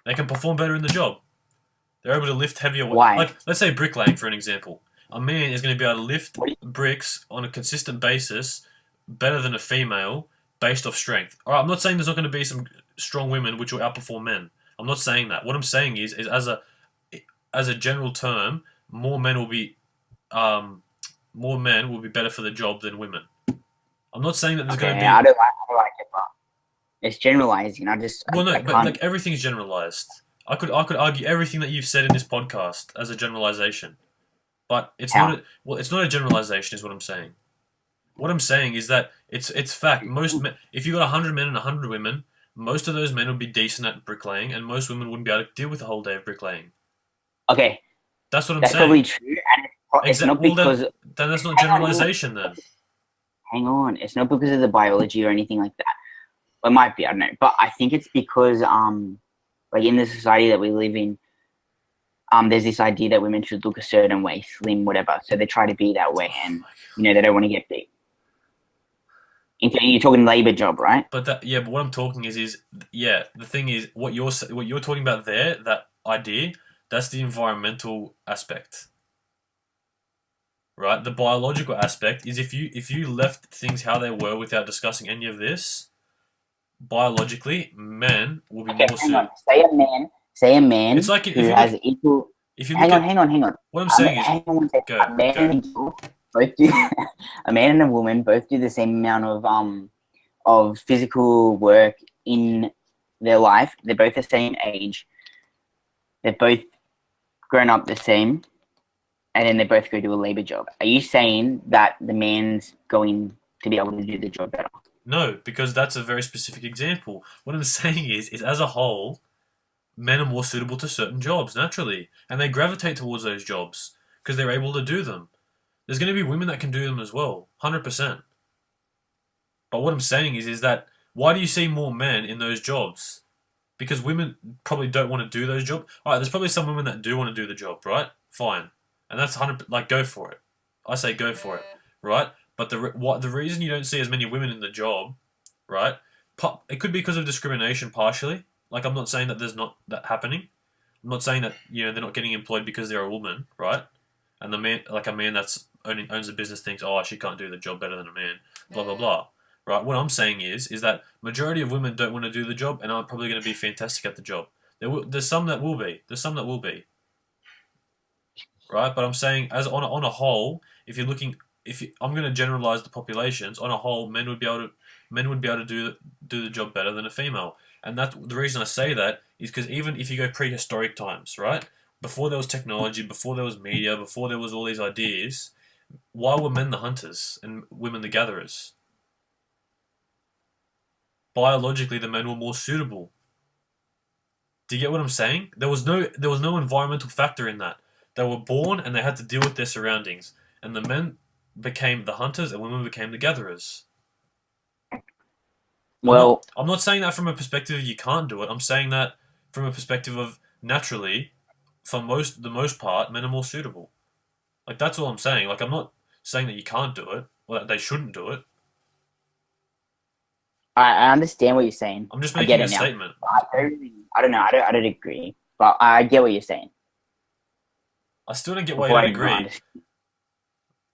They can perform better in the job. They're able to lift heavier weight. Why? Like, let's say bricklaying, for an example. A man is going to be able to lift bricks on a consistent basis better than a female based off strength. All right, I'm not saying there's not going to be some strong women which will outperform men. I'm not saying that. What I'm saying is as a general term, more men will be better for the job than women. I'm not saying that there's going to be. I don't like it, but it's generalizing. Like, everything's generalized. I could argue everything that you've said in this podcast as a generalization. But it's not a generalization, is what I'm saying. What I'm saying is that it's fact. Most men, if you got 100 men and 100 women, most of those men would be decent at bricklaying, and most women wouldn't be able to deal with a whole day of bricklaying. Okay, that's what I'm saying. That's probably true, and it's not because then that's not generalization. Then hang on, it's not because of the biology or anything like that. Well, it might be, I don't know, but I think it's because like in the society that we live in, there's this idea that women should look a certain way, slim, whatever. So they try to be that way, and they don't want to get big. You're talking labor job, right? But what I'm talking is the thing is what you're talking about there, that idea, that's the environmental aspect, right? The biological aspect is if you left things how they were without discussing any of this, biologically, men will be more suited. Say a man it's like who has equal. If you look at hang on. what I'm saying is, Hang on one second. go, A man go. and a girl both do. A man and a woman both do the same amount of physical work in their life. They're both the same age. They're both grown up the same, and then they both go do a labor job. Are you saying that the man's going to be able to do the job better? No, because that's a very specific example. What I'm saying is as a whole, men are more suitable to certain jobs naturally, and they gravitate towards those jobs because they're able to do them. There's going to be women that can do them as well, 100%. But what I'm saying is that why do you see more men in those jobs? Because women probably don't want to do those jobs. All right, there's probably some women that do want to do the job, right? Fine, and that's 100. Like, go for it. I say go for it, right? But the reason you don't see as many women in the job, right? It could be because of discrimination, partially. Like, I'm not saying that there's not that happening. I'm not saying that they're not getting employed because they're a woman, right? And the man, like a man that's owns a business, thinks, oh, she can't do the job better than a man. Blah blah blah. Right? What I'm saying is that majority of women don't want to do the job and are probably going to be fantastic at the job. There's some that will be. There's some that will be. Right? But I'm saying, as on a whole, if you're looking, I'm going to generalize the populations. On a whole, men would be able to do the job better than a female. And that the reason I say that is because even if you go prehistoric times, right? Before there was technology, before there was media, before there was all these ideas, why were men the hunters and women the gatherers? Biologically, the men were more suitable. Do you get what I'm saying? There was no environmental factor in that. They were born and they had to deal with their surroundings, and the men became the hunters and women became the gatherers. Well, I'm not saying that from a perspective of you can't do it. I'm saying that from a perspective of naturally, for the most part, men are more suitable. Like, that's all I'm saying. Like, I'm not saying that you can't do it or that they shouldn't do it. I understand what you're saying. I'm just I get making a it now. statement. I don't know. I don't agree, but I get what you're saying. I still don't get why you don't agree.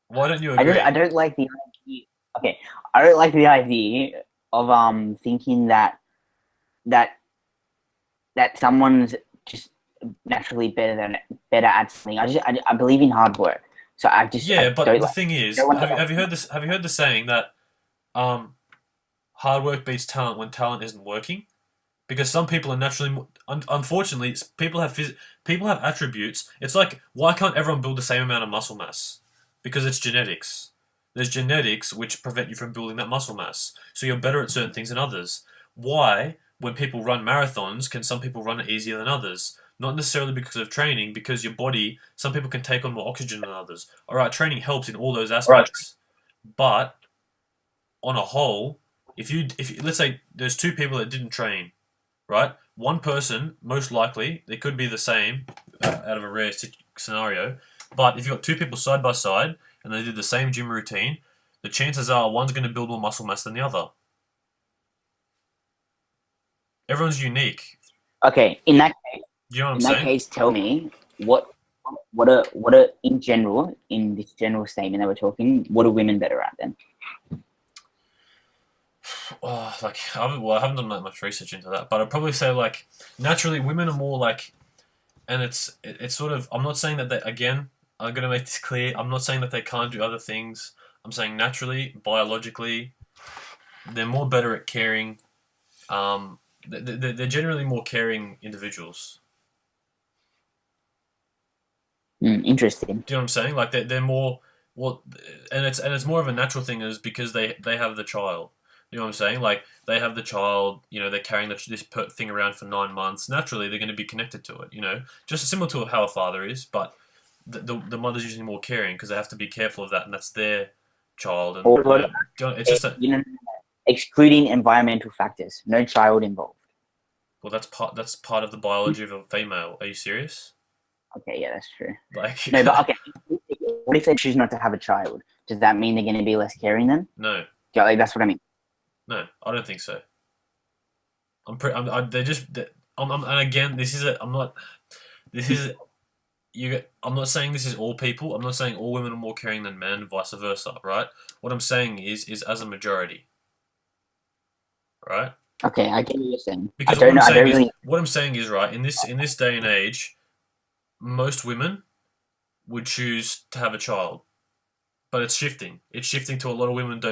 Why don't you agree? I don't like the idea. Okay, I don't like the idea of thinking that someone's just naturally better at something. I believe in hard work, so but the thing is, have you heard this? Have you heard the saying that hard work beats talent when talent isn't working? Because some people are naturally, unfortunately, people have attributes. It's like, why can't everyone build the same amount of muscle mass? Because it's genetics. There's genetics which prevent you from building that muscle mass. So you're better at certain things than others. Why, when people run marathons, can some people run it easier than others? Not necessarily because of training, because your body, some people can take on more oxygen than others. All right, training helps in all those aspects. But on a whole, if let's say there's two people that didn't train, right? One person, most likely, they could be the same out of a rare scenario, but if you've got two people side by side and they did the same gym routine, the chances are one's going to build more muscle mass than the other. Everyone's unique. Okay, in that case, do you know what I'm saying? In that case, tell me what are in general, in this general statement that we're talking, what are women better at then? I haven't done that much research into that, but I'd probably say, like, naturally women are more like, and it's sort of, I'm not saying that they, again, I'm going to make this clear, I'm not saying that they can't do other things. I'm saying naturally, biologically, they're more better at caring. They're generally more caring individuals. Interesting. Do you know what I'm saying? Like, they're more, well, and it's more of a natural thing, is because they have the child. You know what I'm saying? Like, they have the child, they're carrying this thing around for 9 months. Naturally, they're going to be connected to it, just similar to how a father is, but the mother's usually more caring because they have to be careful of that, and that's their child. And it's just excluding environmental factors, no child involved. Well, that's part of the biology of a female. Are you serious? Okay, yeah, that's true. Like, no, but okay. What if they choose not to have a child? Does that mean they're going to be less caring then? No. Yeah, like, that's what I mean. No, I don't think so. And again, I'm not saying this is all people. I'm not saying all women are more caring than men, vice versa, right? What I'm saying is as a majority, right? Okay, I get what you're saying. Because what I'm saying is right, in this day and age, most women would choose to have a child, but it's shifting. It's shifting to a lot of women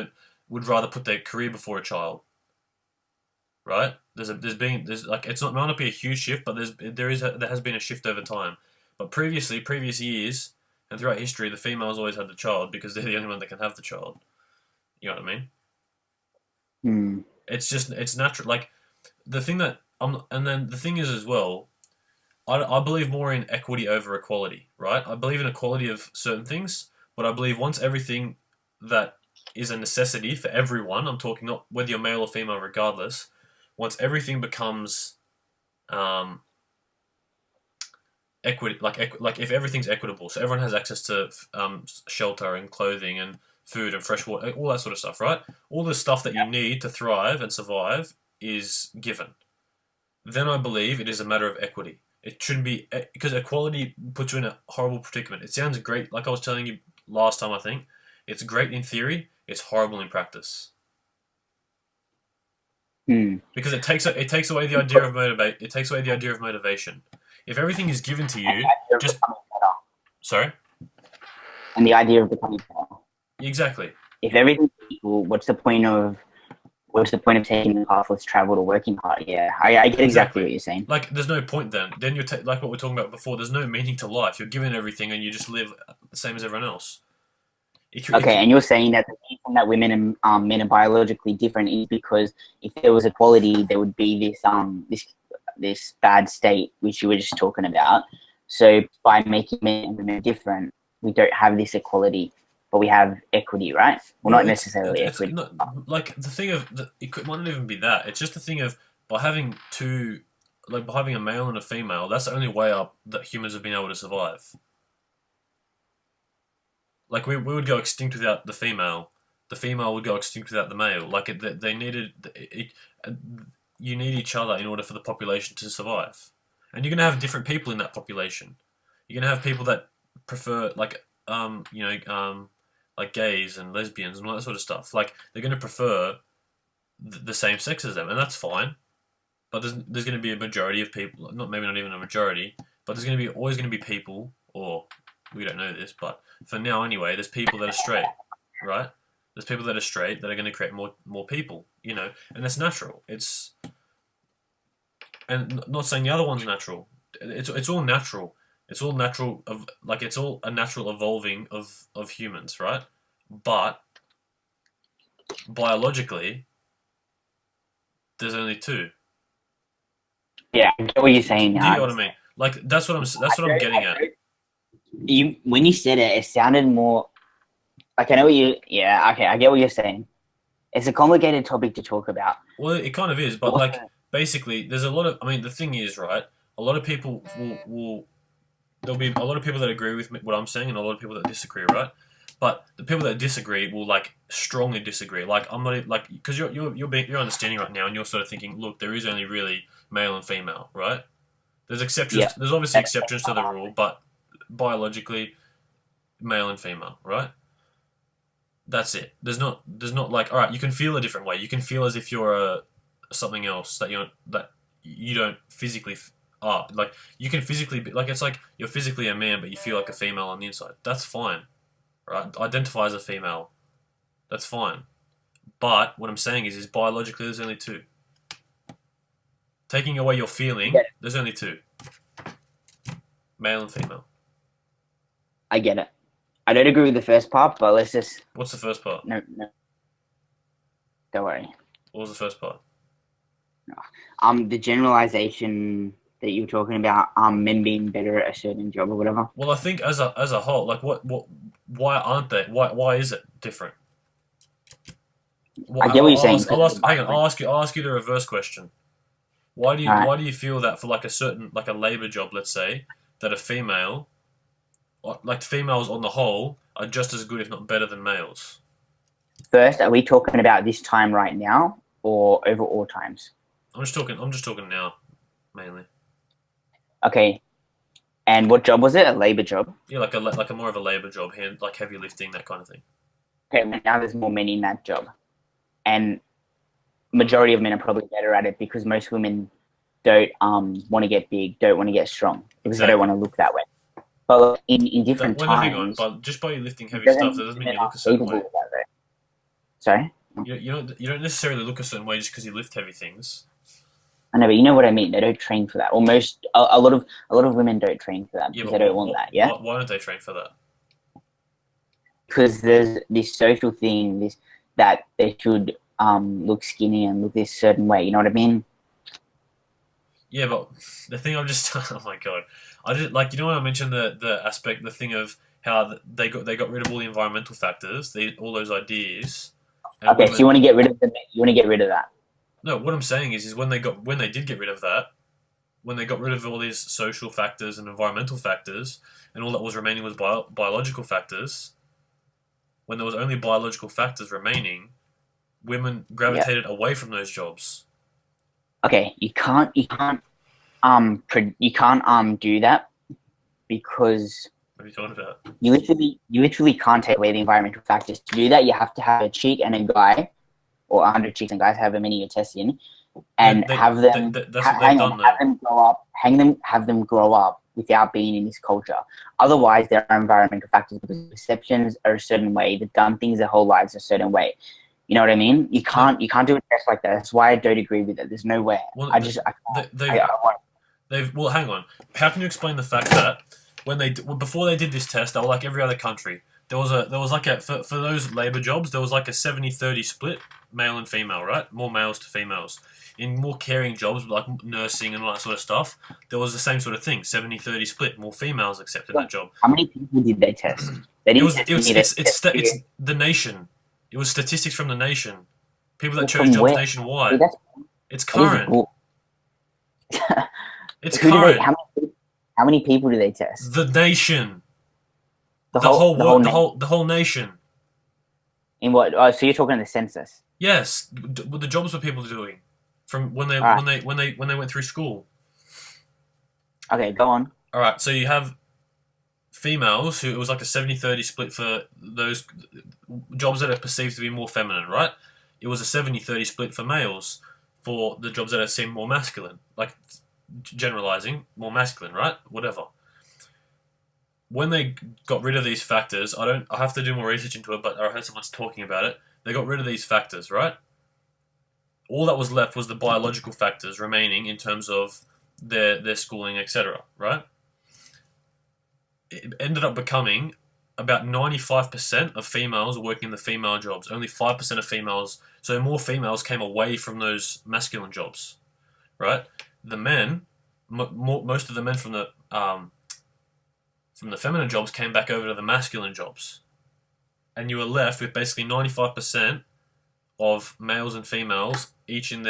would rather put their career before a child, right? There's like it might not be a huge shift, but there has been a shift over time. But previous years, and throughout history, the females always had the child because they're the only one that can have the child. You know what I mean? Hmm. It's natural. Like the thing that and then the thing is as well. I believe more in equity over equality, right? I believe in equality of certain things, but I believe once everything that is a necessity for everyone, I'm talking not whether you're male or female, regardless, once everything becomes um, equity, like if everything's equitable, so everyone has access to shelter and clothing and food and fresh water, all that sort of stuff, right? All the stuff that you need to thrive and survive is given. Then I believe it is a matter of equity. It shouldn't be because equality puts you in a horrible predicament. It sounds great, like I was telling you last time. I think it's great in theory. It's horrible in practice Hmm. because it takes away the idea of motivate. It takes away the idea of motivation. If everything is given to you, just sorry, And the idea of becoming better. exactly. If everything's equal, what's the point of taking the path less traveled or working hard? Yeah, I get exactly what you're saying. Like, there's no point then. Then you're like what we're talking about before. There's no meaning to life. You're given everything, and you just live the same as everyone else. Okay, and you're saying that the reason that women and men are biologically different is because if there was equality, there would be this bad state which you were just talking about. So by making men and women different, we don't have this equality, but we have equity, right? Well, not necessarily equity. Not, like the thing of it might not even be that. It's just the thing of by having by having a male and a female. That's the only way up that humans have been able to survive. Like we would go extinct without the female. The female would go extinct without the male. Like they needed you need each other in order for the population to survive. And you're gonna have different people in that population. You're gonna have people that prefer like gays and lesbians and all that sort of stuff. Like they're gonna prefer the same sex as them, and that's fine. But there's going to be a majority of people, not even a majority, but there's going to be always going to be people, or we don't know this, but for now anyway, there's people that are straight, right? There's people that are straight that are going to create more people, and that's natural. And not saying the other one's natural. It's all natural. It's all natural it's all a natural evolving of humans, right? But biologically, there's only two. Yeah, I get what you're saying. Do you know what I mean? Like that's what I'm getting at. When you said it, it sounded more like I know what you. Yeah, okay, I get what you're saying. It's a complicated topic to talk about. Well, it kind of is, but like basically, there's a lot of. I mean, the thing is, right? A lot of people will there'll be a lot of people that agree with what I'm saying, and a lot of people that disagree, right? But the people that disagree will like strongly disagree. Like I'm not like because you're understanding right now, and you're sort of thinking, look, there is only really male and female, right? There's exceptions. Yeah. There's obviously exceptions to the rule, but biologically, male and female, right? That's it. There's not like all right. You can feel a different way. You can feel as if you're something else that you don't physically are. Like you can physically be like it's like you're physically a man, but you feel like a female on the inside. That's fine, right? Identify as a female. That's fine. But what I'm saying is biologically there's only two. Taking away your feeling, there's only two. Male and female. I get it. I don't agree with the first part, but let's just... What's the first part? No. Don't worry. What was the first part? The generalization that you were talking about, men being better at a certain job or whatever. Well, I think as a whole, like why aren't they? Why is it different? I get what you're saying. I'll ask you the reverse question. Why do you feel that for like a labor job, let's say, that a female, like females on the whole, are just as good if not better than males? First, are we talking about this time right now or over all times? I'm just talking now, mainly. Okay. And what job was it? A labor job? Yeah, like a more of a labor job, like heavy lifting, that kind of thing. Okay, now there's more men in that job. And majority of men are probably better at it because most women don't want to get big, don't want to get strong because they don't want to look that way. But like, in That, different well, no, hang on. times, But just by you lifting it heavy stuff, that doesn't mean women you look aren't a certain capable way. of that though. Sorry? You don't necessarily look a certain way just because you lift heavy things. I know, but you know what I mean. They don't train for that. Or most a lot of women don't train for that Yeah, because but they don't want that. Yeah, why don't they train for that? because there's this social thing, this that they should look skinny and look this certain way. You know what I mean? Yeah, but the thing I'm just oh my god, I just like when I mentioned the aspect, the thing of how they got rid of all the environmental factors, all those ideas, and Okay, so you women. want to get rid of them? You want to get rid of that? No, what I'm saying is when they did get rid of that, when they got rid of all these social factors and environmental factors, and all that was remaining was biological factors. When there was only biological factors remaining, women Yeah. gravitated away from those jobs. Okay, you can't do that because What are you talking about? you literally can't take away the environmental factors. To do that, you have to have a chick and a guy, or 100 chicks and guys, however many you're testing, Yeah, and have them that's what they've done though. have them grow up, have them grow up without being in this culture. Otherwise, there are environmental factors because perceptions are a certain way. They've done things their whole lives a certain way. You know what I mean? You can't do a test like that. That's why I don't agree with it. There's no way. Well, I want. well, hang on. How can you explain the fact that before they did this test, they were like every other country. There was like for those labor jobs, there was like a 70-30 split, male and female, right? More males to females. In more caring jobs like nursing and all that sort of stuff, there was the same sort of thing, 70-30 split. More females accepted that job. How many people did they test? They didn't It's the nation. It was statistics from the nation. People that chose from jobs where? nationwide. It's That is current. It's Who do they? current. How many people do they test? The nation. The whole nation. In what? Oh, so you're talking the census? Yes, what the jobs were people doing from when they went through school. Okay, go on. All right, so you have females who it was like a 70-30 split for those jobs that are perceived to be more feminine, right? It was a 70-30 split for males for the jobs that are seen more masculine, like generalizing, more masculine, right? Whatever. When they got rid of these factors, I have to do more research into it, but I heard someone's talking about it. They got rid of these factors, right? All that was left was the biological factors remaining in terms of their schooling, etc., right? It ended up becoming about 95% of females working in the female jobs. Only 5% of females, so more females came away from those masculine jobs, right? The men, most of the men from the feminine jobs came back over to the masculine jobs. And you were left with basically 95% of males and females, each in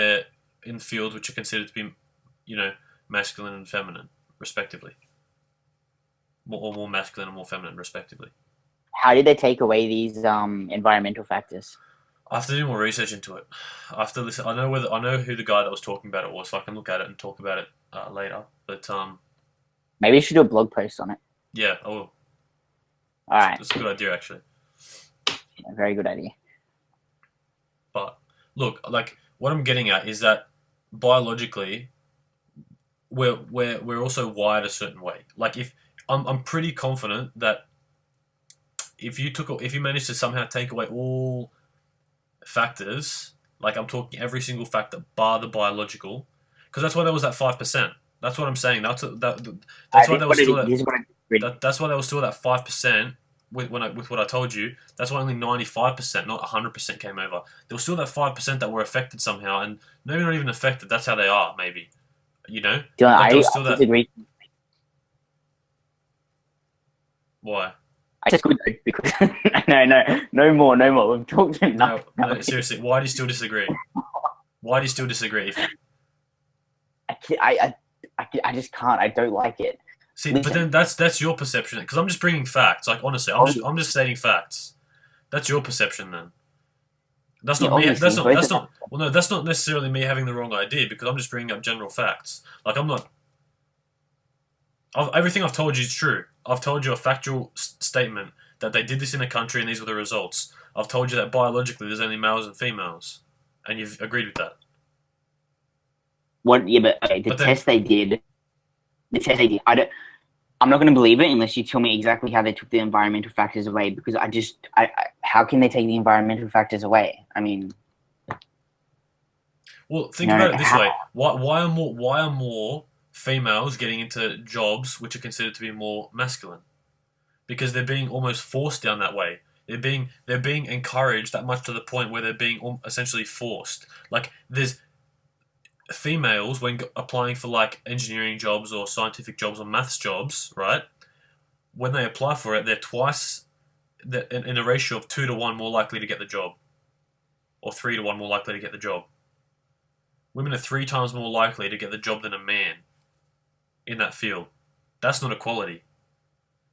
fields which are considered to be, masculine and feminine, respectively. More masculine and more feminine, respectively. How did they take away these environmental factors? I have to do more research into it. I have to listen. I know who the guy that was talking about it was, so I can look at it and talk about it later. But maybe you should do a blog post on it. Yeah, I will. All right, that's a good idea, actually. Yeah, very good idea. But look, like what I'm getting at is that biologically, we're also wired a certain way. Like if I'm pretty confident that if you managed to somehow take away all factors, like I'm talking every single factor bar the biological, because that's why there was that 5%. That's what I'm saying. That's why there was still that's why there was still that 5%. With what I told you, that's why only 95%, not 100%, came over. There was still that 5% that were affected somehow, and maybe not even affected. That's how they are, maybe. I disagree. Why? I just couldn't because no more. We've talked enough. No, seriously, why do you still disagree? Why do you still disagree? I just can't. I don't like it. See, but then that's your perception. Because I'm just bringing facts. Like honestly, I'm just stating facts. That's your perception then. That's not me. That's not necessarily me having the wrong idea because I'm just bringing up general facts. Like I'm not. Everything I've told you is true. I've told you a factual statement that they did this in a country and these were the results. I've told you that biologically there's only males and females, and you've agreed with that. What? Yeah, but okay, the test they did. I don't. I'm not going to believe it unless you tell me exactly how they took the environmental factors away. Because how can they take the environmental factors away? I mean, Well, think about it this way: why are more females getting into jobs which are considered to be more masculine? Because they're being almost forced down that way. They're being encouraged that much to the point where they're being essentially forced. Like there's females when applying for like engineering jobs or scientific jobs or maths jobs, right? When they apply for it, they're twice in a ratio of 2 to 1 more likely to get the job, or 3 to 1 more likely to get the job. Women are 3 times more likely to get the job than a man in that field. That's not equality.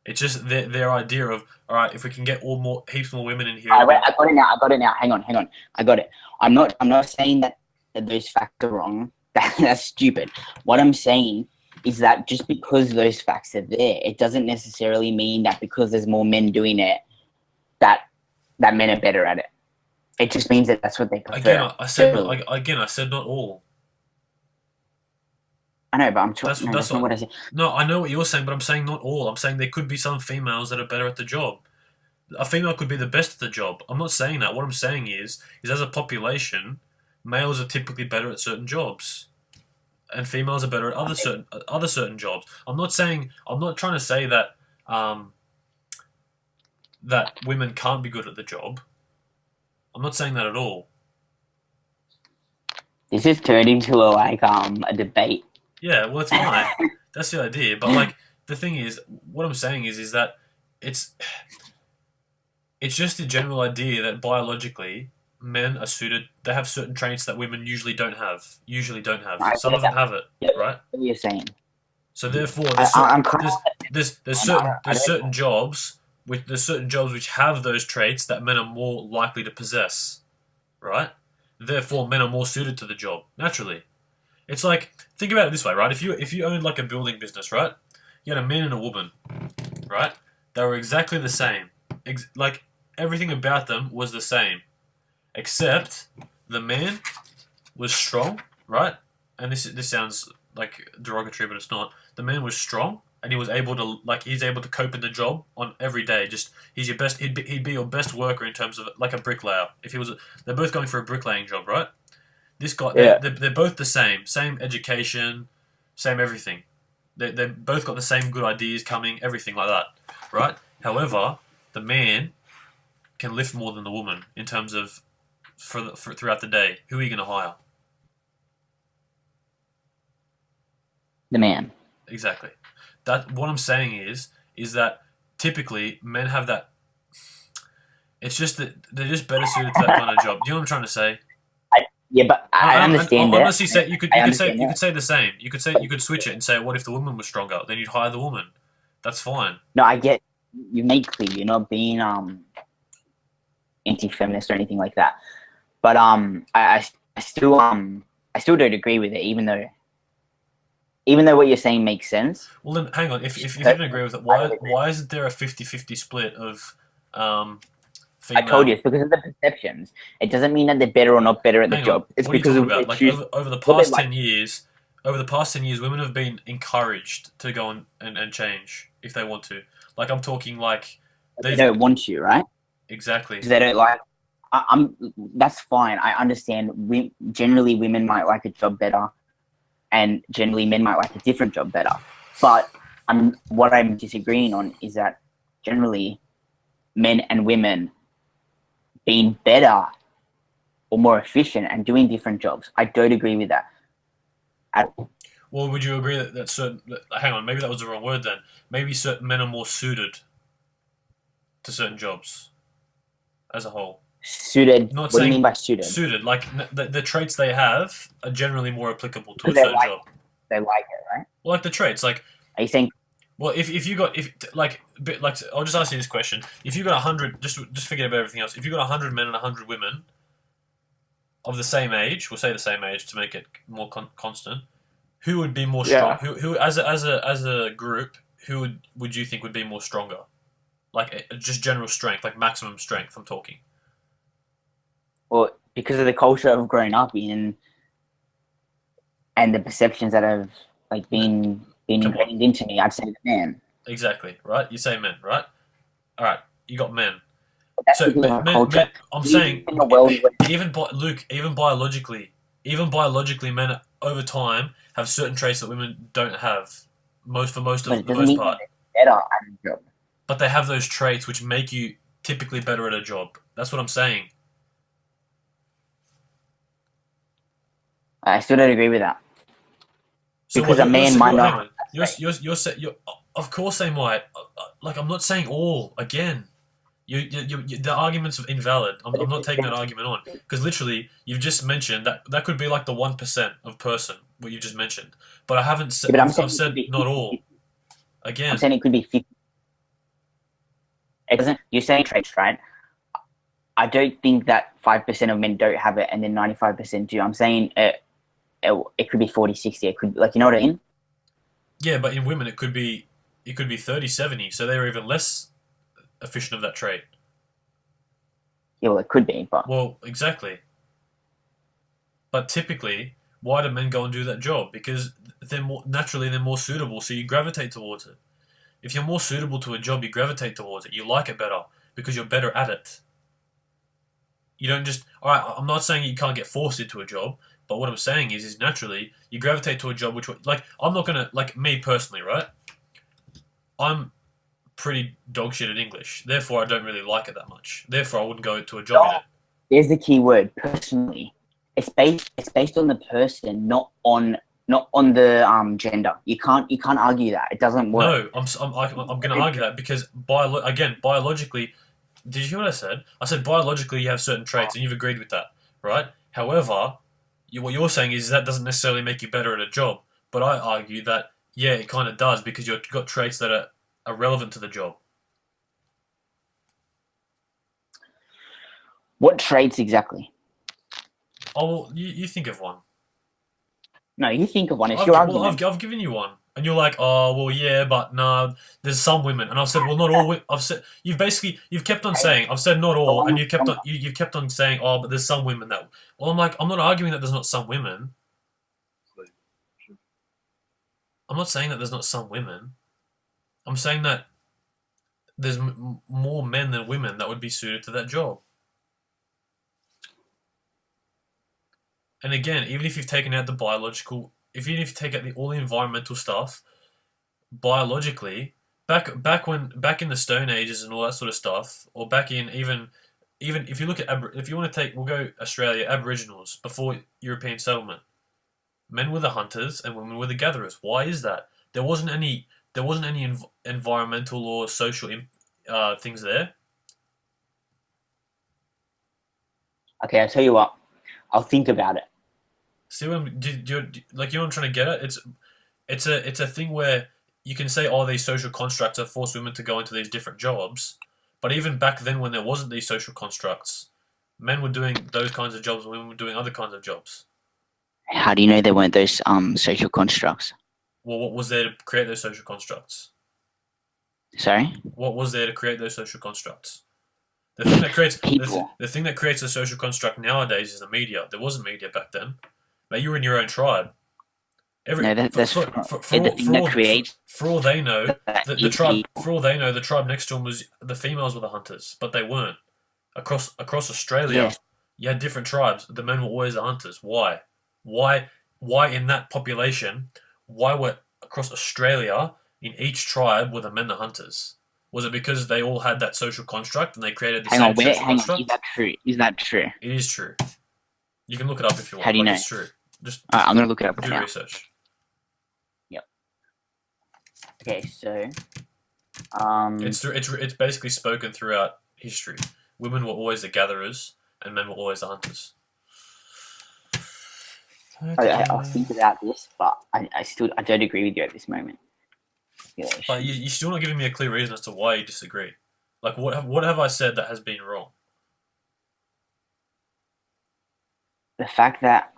It's just their idea of, all right, if we can get heaps more women in here. Wait, I got it now. Hang on. I got it. I'm not saying that those facts are wrong. That's stupid. What I'm saying is that just because those facts are there, it doesn't necessarily mean that because there's more men doing it, that men are better at it. It just means that that's what they prefer. Again, I said not all. I know, but I'm trying. That's not what I said. No, I know what you're saying, but I'm saying not all. I'm saying there could be some females that are better at the job. A female could be the best at the job. I'm not saying that. What I'm saying is as a population, males are typically better at certain jobs, and females are better at other certain jobs. I'm not trying to say that that women can't be good at the job. I'm not saying that at all. This is turned into a debate. Yeah, well, it's fine. That's the idea. But like the thing is, what I'm saying is that it's just the general idea that biologically men are suited. They have certain traits that women usually don't have. Some of them have it, right? What you're saying. So therefore, there's certain jobs which have those traits that men are more likely to possess, right? Therefore, men are more suited to the job naturally. It's like, think about it this way, right? If you owned like a building business, right? You had a man and a woman, right? They were exactly the same. Like everything about them was the same, except the man was strong, right? And this sounds like derogatory, but it's not. The man was strong, and he's able to cope in the job on every day. Just he's your best. He'd be your best worker in terms of like a bricklayer. They're both going for a bricklaying job, right? This guy, they're both the same education, same everything. They both got the same good ideas coming, everything like that, right? However, the man can lift more than the woman in terms of for throughout the day. Who are you going to hire? The man. Exactly. That what I'm saying is that typically men have that. It's just that they're just better suited to that kind of job. Do you know what I'm trying to say? Yeah, but I understand that. Honestly, you could say the same. You could switch it and say, what if the woman was stronger? Then you'd hire the woman. That's fine. No, I get you make clear you're not being anti-feminist or anything like that. But I still don't agree with it, even though what you're saying makes sense. Well, then hang on. If you don't agree with it, why isn't there a 50-50 split of female? I told you it's because of the perceptions. It doesn't mean that they're better or not better at the job. It's because of like over the past 10 years. Over the past 10 years, women have been encouraged to go and change if they want to. Like I'm talking like they don't want to, right? Exactly. Because they don't like. That's fine. I understand. Generally, women might like a job better, and generally, men might like a different job better. But what I'm disagreeing on is that generally, men and women being better or more efficient and doing different jobs. I don't agree with that. Well, would you agree that certain... Hang on, maybe that was the wrong word then. Maybe certain men are more suited to certain jobs as a whole. Suited? What do you mean by suited? Suited, like the traits they have are generally more applicable to a certain job. They like it, right? Well, like the traits, like... Are you saying... Well, if I'll just ask you this question: if you got 100, just forget about everything else. If you got 100 men and 100 women of the same age, we'll say the same age to make it more constant, who would be more strong? Who as a group, who would you think would be more stronger? Like just general strength, like maximum strength. I'm talking. Well, because of the culture I've grown up in, and the perceptions that have like been ingrained into me, I'd say the man. Exactly, right? You say men, right? All right, you got men. That's So because of our men. culture. I'm We saying live in a world where Luke, even biologically, men over time have certain traits that women don't have. Most but of it the doesn't most mean that part, they're better at a job. but they have those traits which make you typically better at a job. That's what I'm saying. I still don't agree with that So because what a man might hang not have on. that trait. Of course they might. Like I'm not saying all again. The argument's invalid. But I'm if not it's taking that argument on because literally you've just mentioned that could be like the 1% of person what you just mentioned. But I haven't said yeah, but I'm I've saying it could said be not 50. all. I'm Again, saying it could be 50. It doesn't. You're saying traits, right? I don't think that 5% of men don't have it, and then 95% do. I'm saying it could be 40, 60. It could like you know what I mean? yeah, but in women it could be 30-70. So they're even less efficient of that trait. Yeah, well, it could be, but Well, exactly. But typically, why do men go and do that job? Because they're more suitable, so you gravitate towards it. If you're more suitable to a job, you gravitate towards it. You like it better because you're better at it. You don't just. All right, I'm not saying you can't get forced into a job, but what I'm saying is naturally you gravitate to a job which, like, I'm not gonna like me personally, right? I'm pretty dog shit at English, therefore I don't really like it that much. Therefore, I wouldn't go to a job in no, it. there's the key word. Personally, it's based on the person, not on the gender. You can't argue that. It doesn't work. No, I'm going to argue that because biologically, did you hear what I said? I said biologically you have certain traits, and you've agreed with that, right? However, what you're saying is that doesn't necessarily make you better at a job. But I argue that yeah, it kind of does because you've got traits that are relevant to the job. What traits exactly? Oh, well, you think of one. No, you think of one. It's your argument. I've given you one, and you're like, oh, well, yeah, but no, there's some women, and I've said, well, not all. I've said you've kept on saying, I've said not The all, one and with stronger. you've kept on saying, oh, but there's some women that. Well, I'm like, I'm not arguing that there's not some women. I'm not saying that there's not some women. I'm saying that there's more men than women that would be suited to that job. And again, even if you've taken out the biological, if even if you take out all the environmental stuff, biologically, back in the Stone Ages and all that sort of stuff, or back in even if you look at if you want to take, we'll go Australia Aboriginals before European settlement. Men were the hunters and women were the gatherers. Why is that? There wasn't any environmental or social things there. Okay, I'll tell you what. I'll think about it. See what I'm, like you know what I'm trying to get at? It's a thing where you can say, oh, these social constructs have forced women to go into these different jobs, but even back then when there wasn't these social constructs, men were doing those kinds of jobs and women were doing other kinds of jobs. How do you know there weren't those social constructs? Well, what was there to create those social constructs? Sorry, What was there to create those social constructs? The thing that creates people. the thing that creates a social construct nowadays is the media. There wasn't media back then. But you were in your own tribe. No, that's the thing that creates for all they know, that the is tribe evil. for all they know, the tribe next to them was the females were the hunters, but they weren't. Across Australia, Yes. you had different tribes. The men were always the hunters. Why? Why in that population? Why were across Australia in each tribe were the men the hunters? Was it because they all had that social construct and they created the Hang same on, social hang on. Is construct? that true? Is that true? It is true. You can look it up if you How want. do you Like know? it's true. Just I'm gonna look it up right do now. research. Yep. Okay, so It's basically spoken throughout history. Women were always the gatherers, and men were always the hunters. I'll think about this, but I don't agree with you at this moment. But you're still not giving me a clear reason as to why you disagree. Like, what have I said that has been wrong? The fact that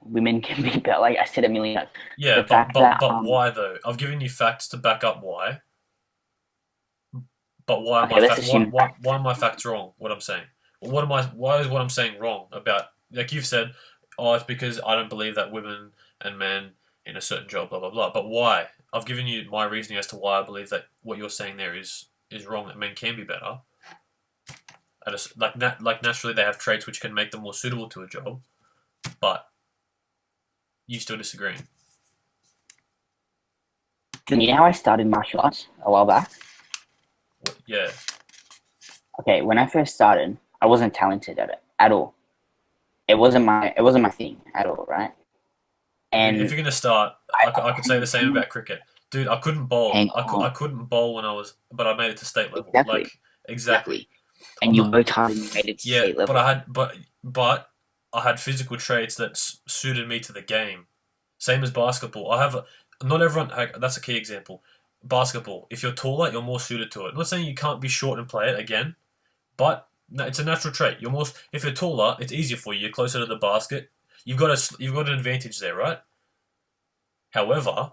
women can be better, like I said a million times. Yeah, The fact that why though? I've given you facts to back up why. But why am okay, let's assume why are my facts wrong? What I'm saying. What am I? Why is what I'm saying wrong about? Like you've said, oh, it's because I don't believe that women and men in a certain job, blah blah blah. But why? I've given you my reasoning as to why I believe that what you're saying there is wrong. That men can be better. Like naturally, they have traits which can make them more suitable to a job, but you still disagree. You know how I started martial arts a while back? Yeah. Okay, when I first started, I wasn't talented at it at all. It wasn't my thing at all, right? And If you're gonna start, I could say the same about cricket, dude. I couldn't bowl. hang on. I couldn't bowl when I was, but I made it to state level. Exactly. Like exactly. And I'm you not. worked hard and you made it to Yeah, state level. but I had physical traits that suited me to the game. Same as basketball. Not everyone. That's a key example. Basketball. If you're taller, you're more suited to it. I'm not saying you can't be short and play it again, but no, it's a natural trait. If you're taller, it's easier for you. You're closer to the basket. You've got an advantage there, right? However, I'm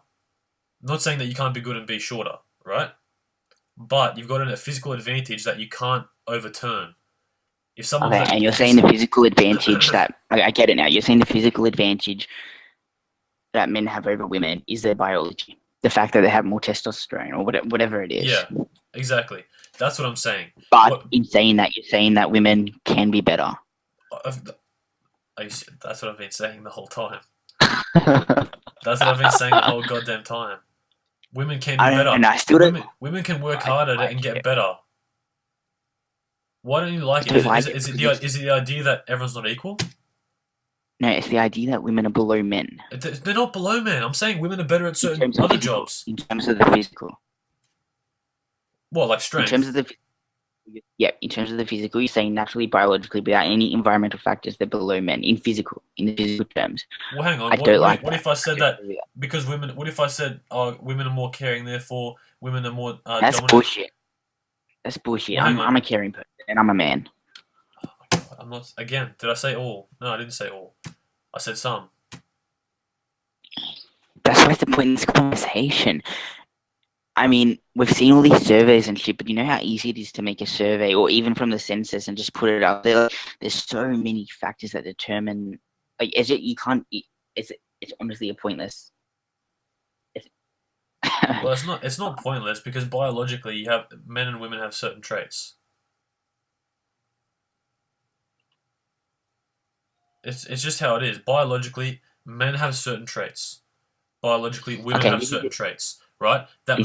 not saying that you can't be good and be shorter, right? But you've got a physical advantage that you can't overturn. If someone's Okay, and you're saying the physical advantage that I get it now. You're saying the physical advantage that men have over women is their biology, the fact that they have more testosterone or whatever it is. Yeah, exactly. That's what I'm saying. But in saying that, you're saying that women can be better. That's what I've been saying the whole time. That's what I've been saying the whole goddamn time. Women can be better. And I still don't. Women can work hard at it and get better. Why don't you like it? Is it the idea that everyone's not equal? No, it's the idea that women are below men. They're not below men. I'm saying women are better at certain other jobs. In terms of the physical. What, like strength? In terms of the physical, you're saying naturally, biologically, without any environmental factors, they're below men in the physical terms. Well, hang on. What if I said that because women? What if I said, women are more caring, therefore women are more That's dominant? Bullshit. That's bullshit. Well, I'm a caring person, and I'm a man. Oh my God, I'm not. Again, did I say all? No, I didn't say all. I said some. That's why it's the point in this conversation. I mean, we've seen all these surveys and shit, but you know how easy it is to make a survey, or even from the census, and just put it up there. There's so many factors that determine. Like, it's honestly a pointless. Well, it's not pointless because biologically, you have men and women have certain traits. It's just how it is. Biologically, men have certain traits. Biologically, women have certain traits, right? That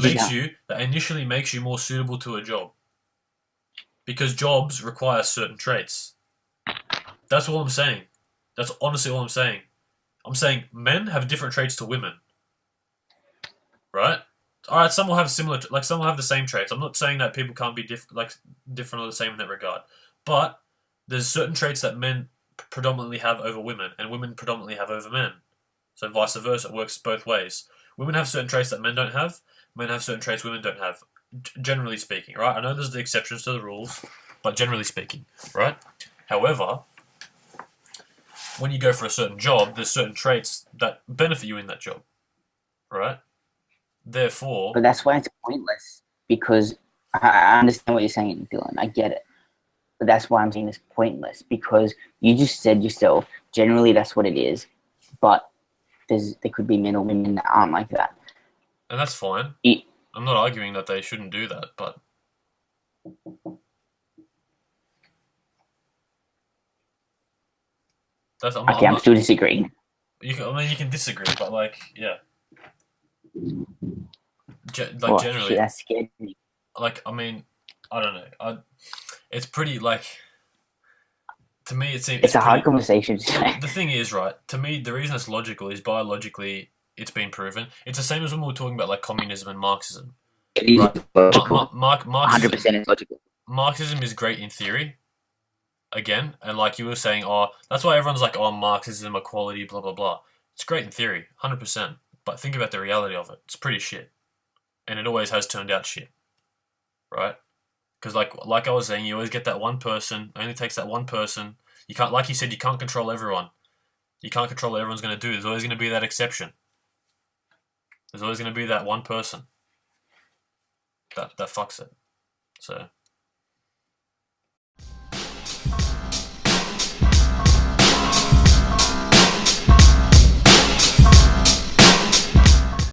initially makes you more suitable to a job. Because jobs require certain traits. That's all I'm saying. That's honestly all I'm saying. I'm saying men have different traits to women. Right? Alright, some will have some will have the same traits. I'm not saying that people can't be different or the same in that regard. But there's certain traits that men predominantly have over women, and women predominantly have over men. So vice versa, it works both ways. Women have certain traits that men don't have. Men have certain traits women don't have. Generally speaking, right? I know there's the exceptions to the rules, but generally speaking, right? However, when you go for a certain job, there's certain traits that benefit you in that job, right? Therefore... But that's why it's pointless, because I understand what you're saying, Dylan. I get it. But that's why I'm saying it's pointless, because you just said yourself, generally that's what it is, but there could be men or women that aren't like that. And that's fine. I'm not arguing that they shouldn't do that, but... I'm still disagreeing. You can disagree, but yeah. Generally... Shit, that scared me. I don't know. It's pretty, to me, it seems... It's a hard conversation to say. The thing is, right, to me, the reason it's logical is biologically it's been proven. It's the same as when we were talking about, communism and Marxism. It is logical. Marxism, 100% is logical. Marxism is great in theory, again, and like you were saying, that's why everyone's like, Marxism, equality, blah, blah, blah. It's great in theory, 100%, but think about the reality of it. It's pretty shit. And it always has turned out shit. Right? Because like I was saying, you always get that one person. It only takes that one person. You can't, like you said, you can't control everyone. You can't control what everyone's going to do. There's always going to be that exception. There's always going to be that one person that fucks it. So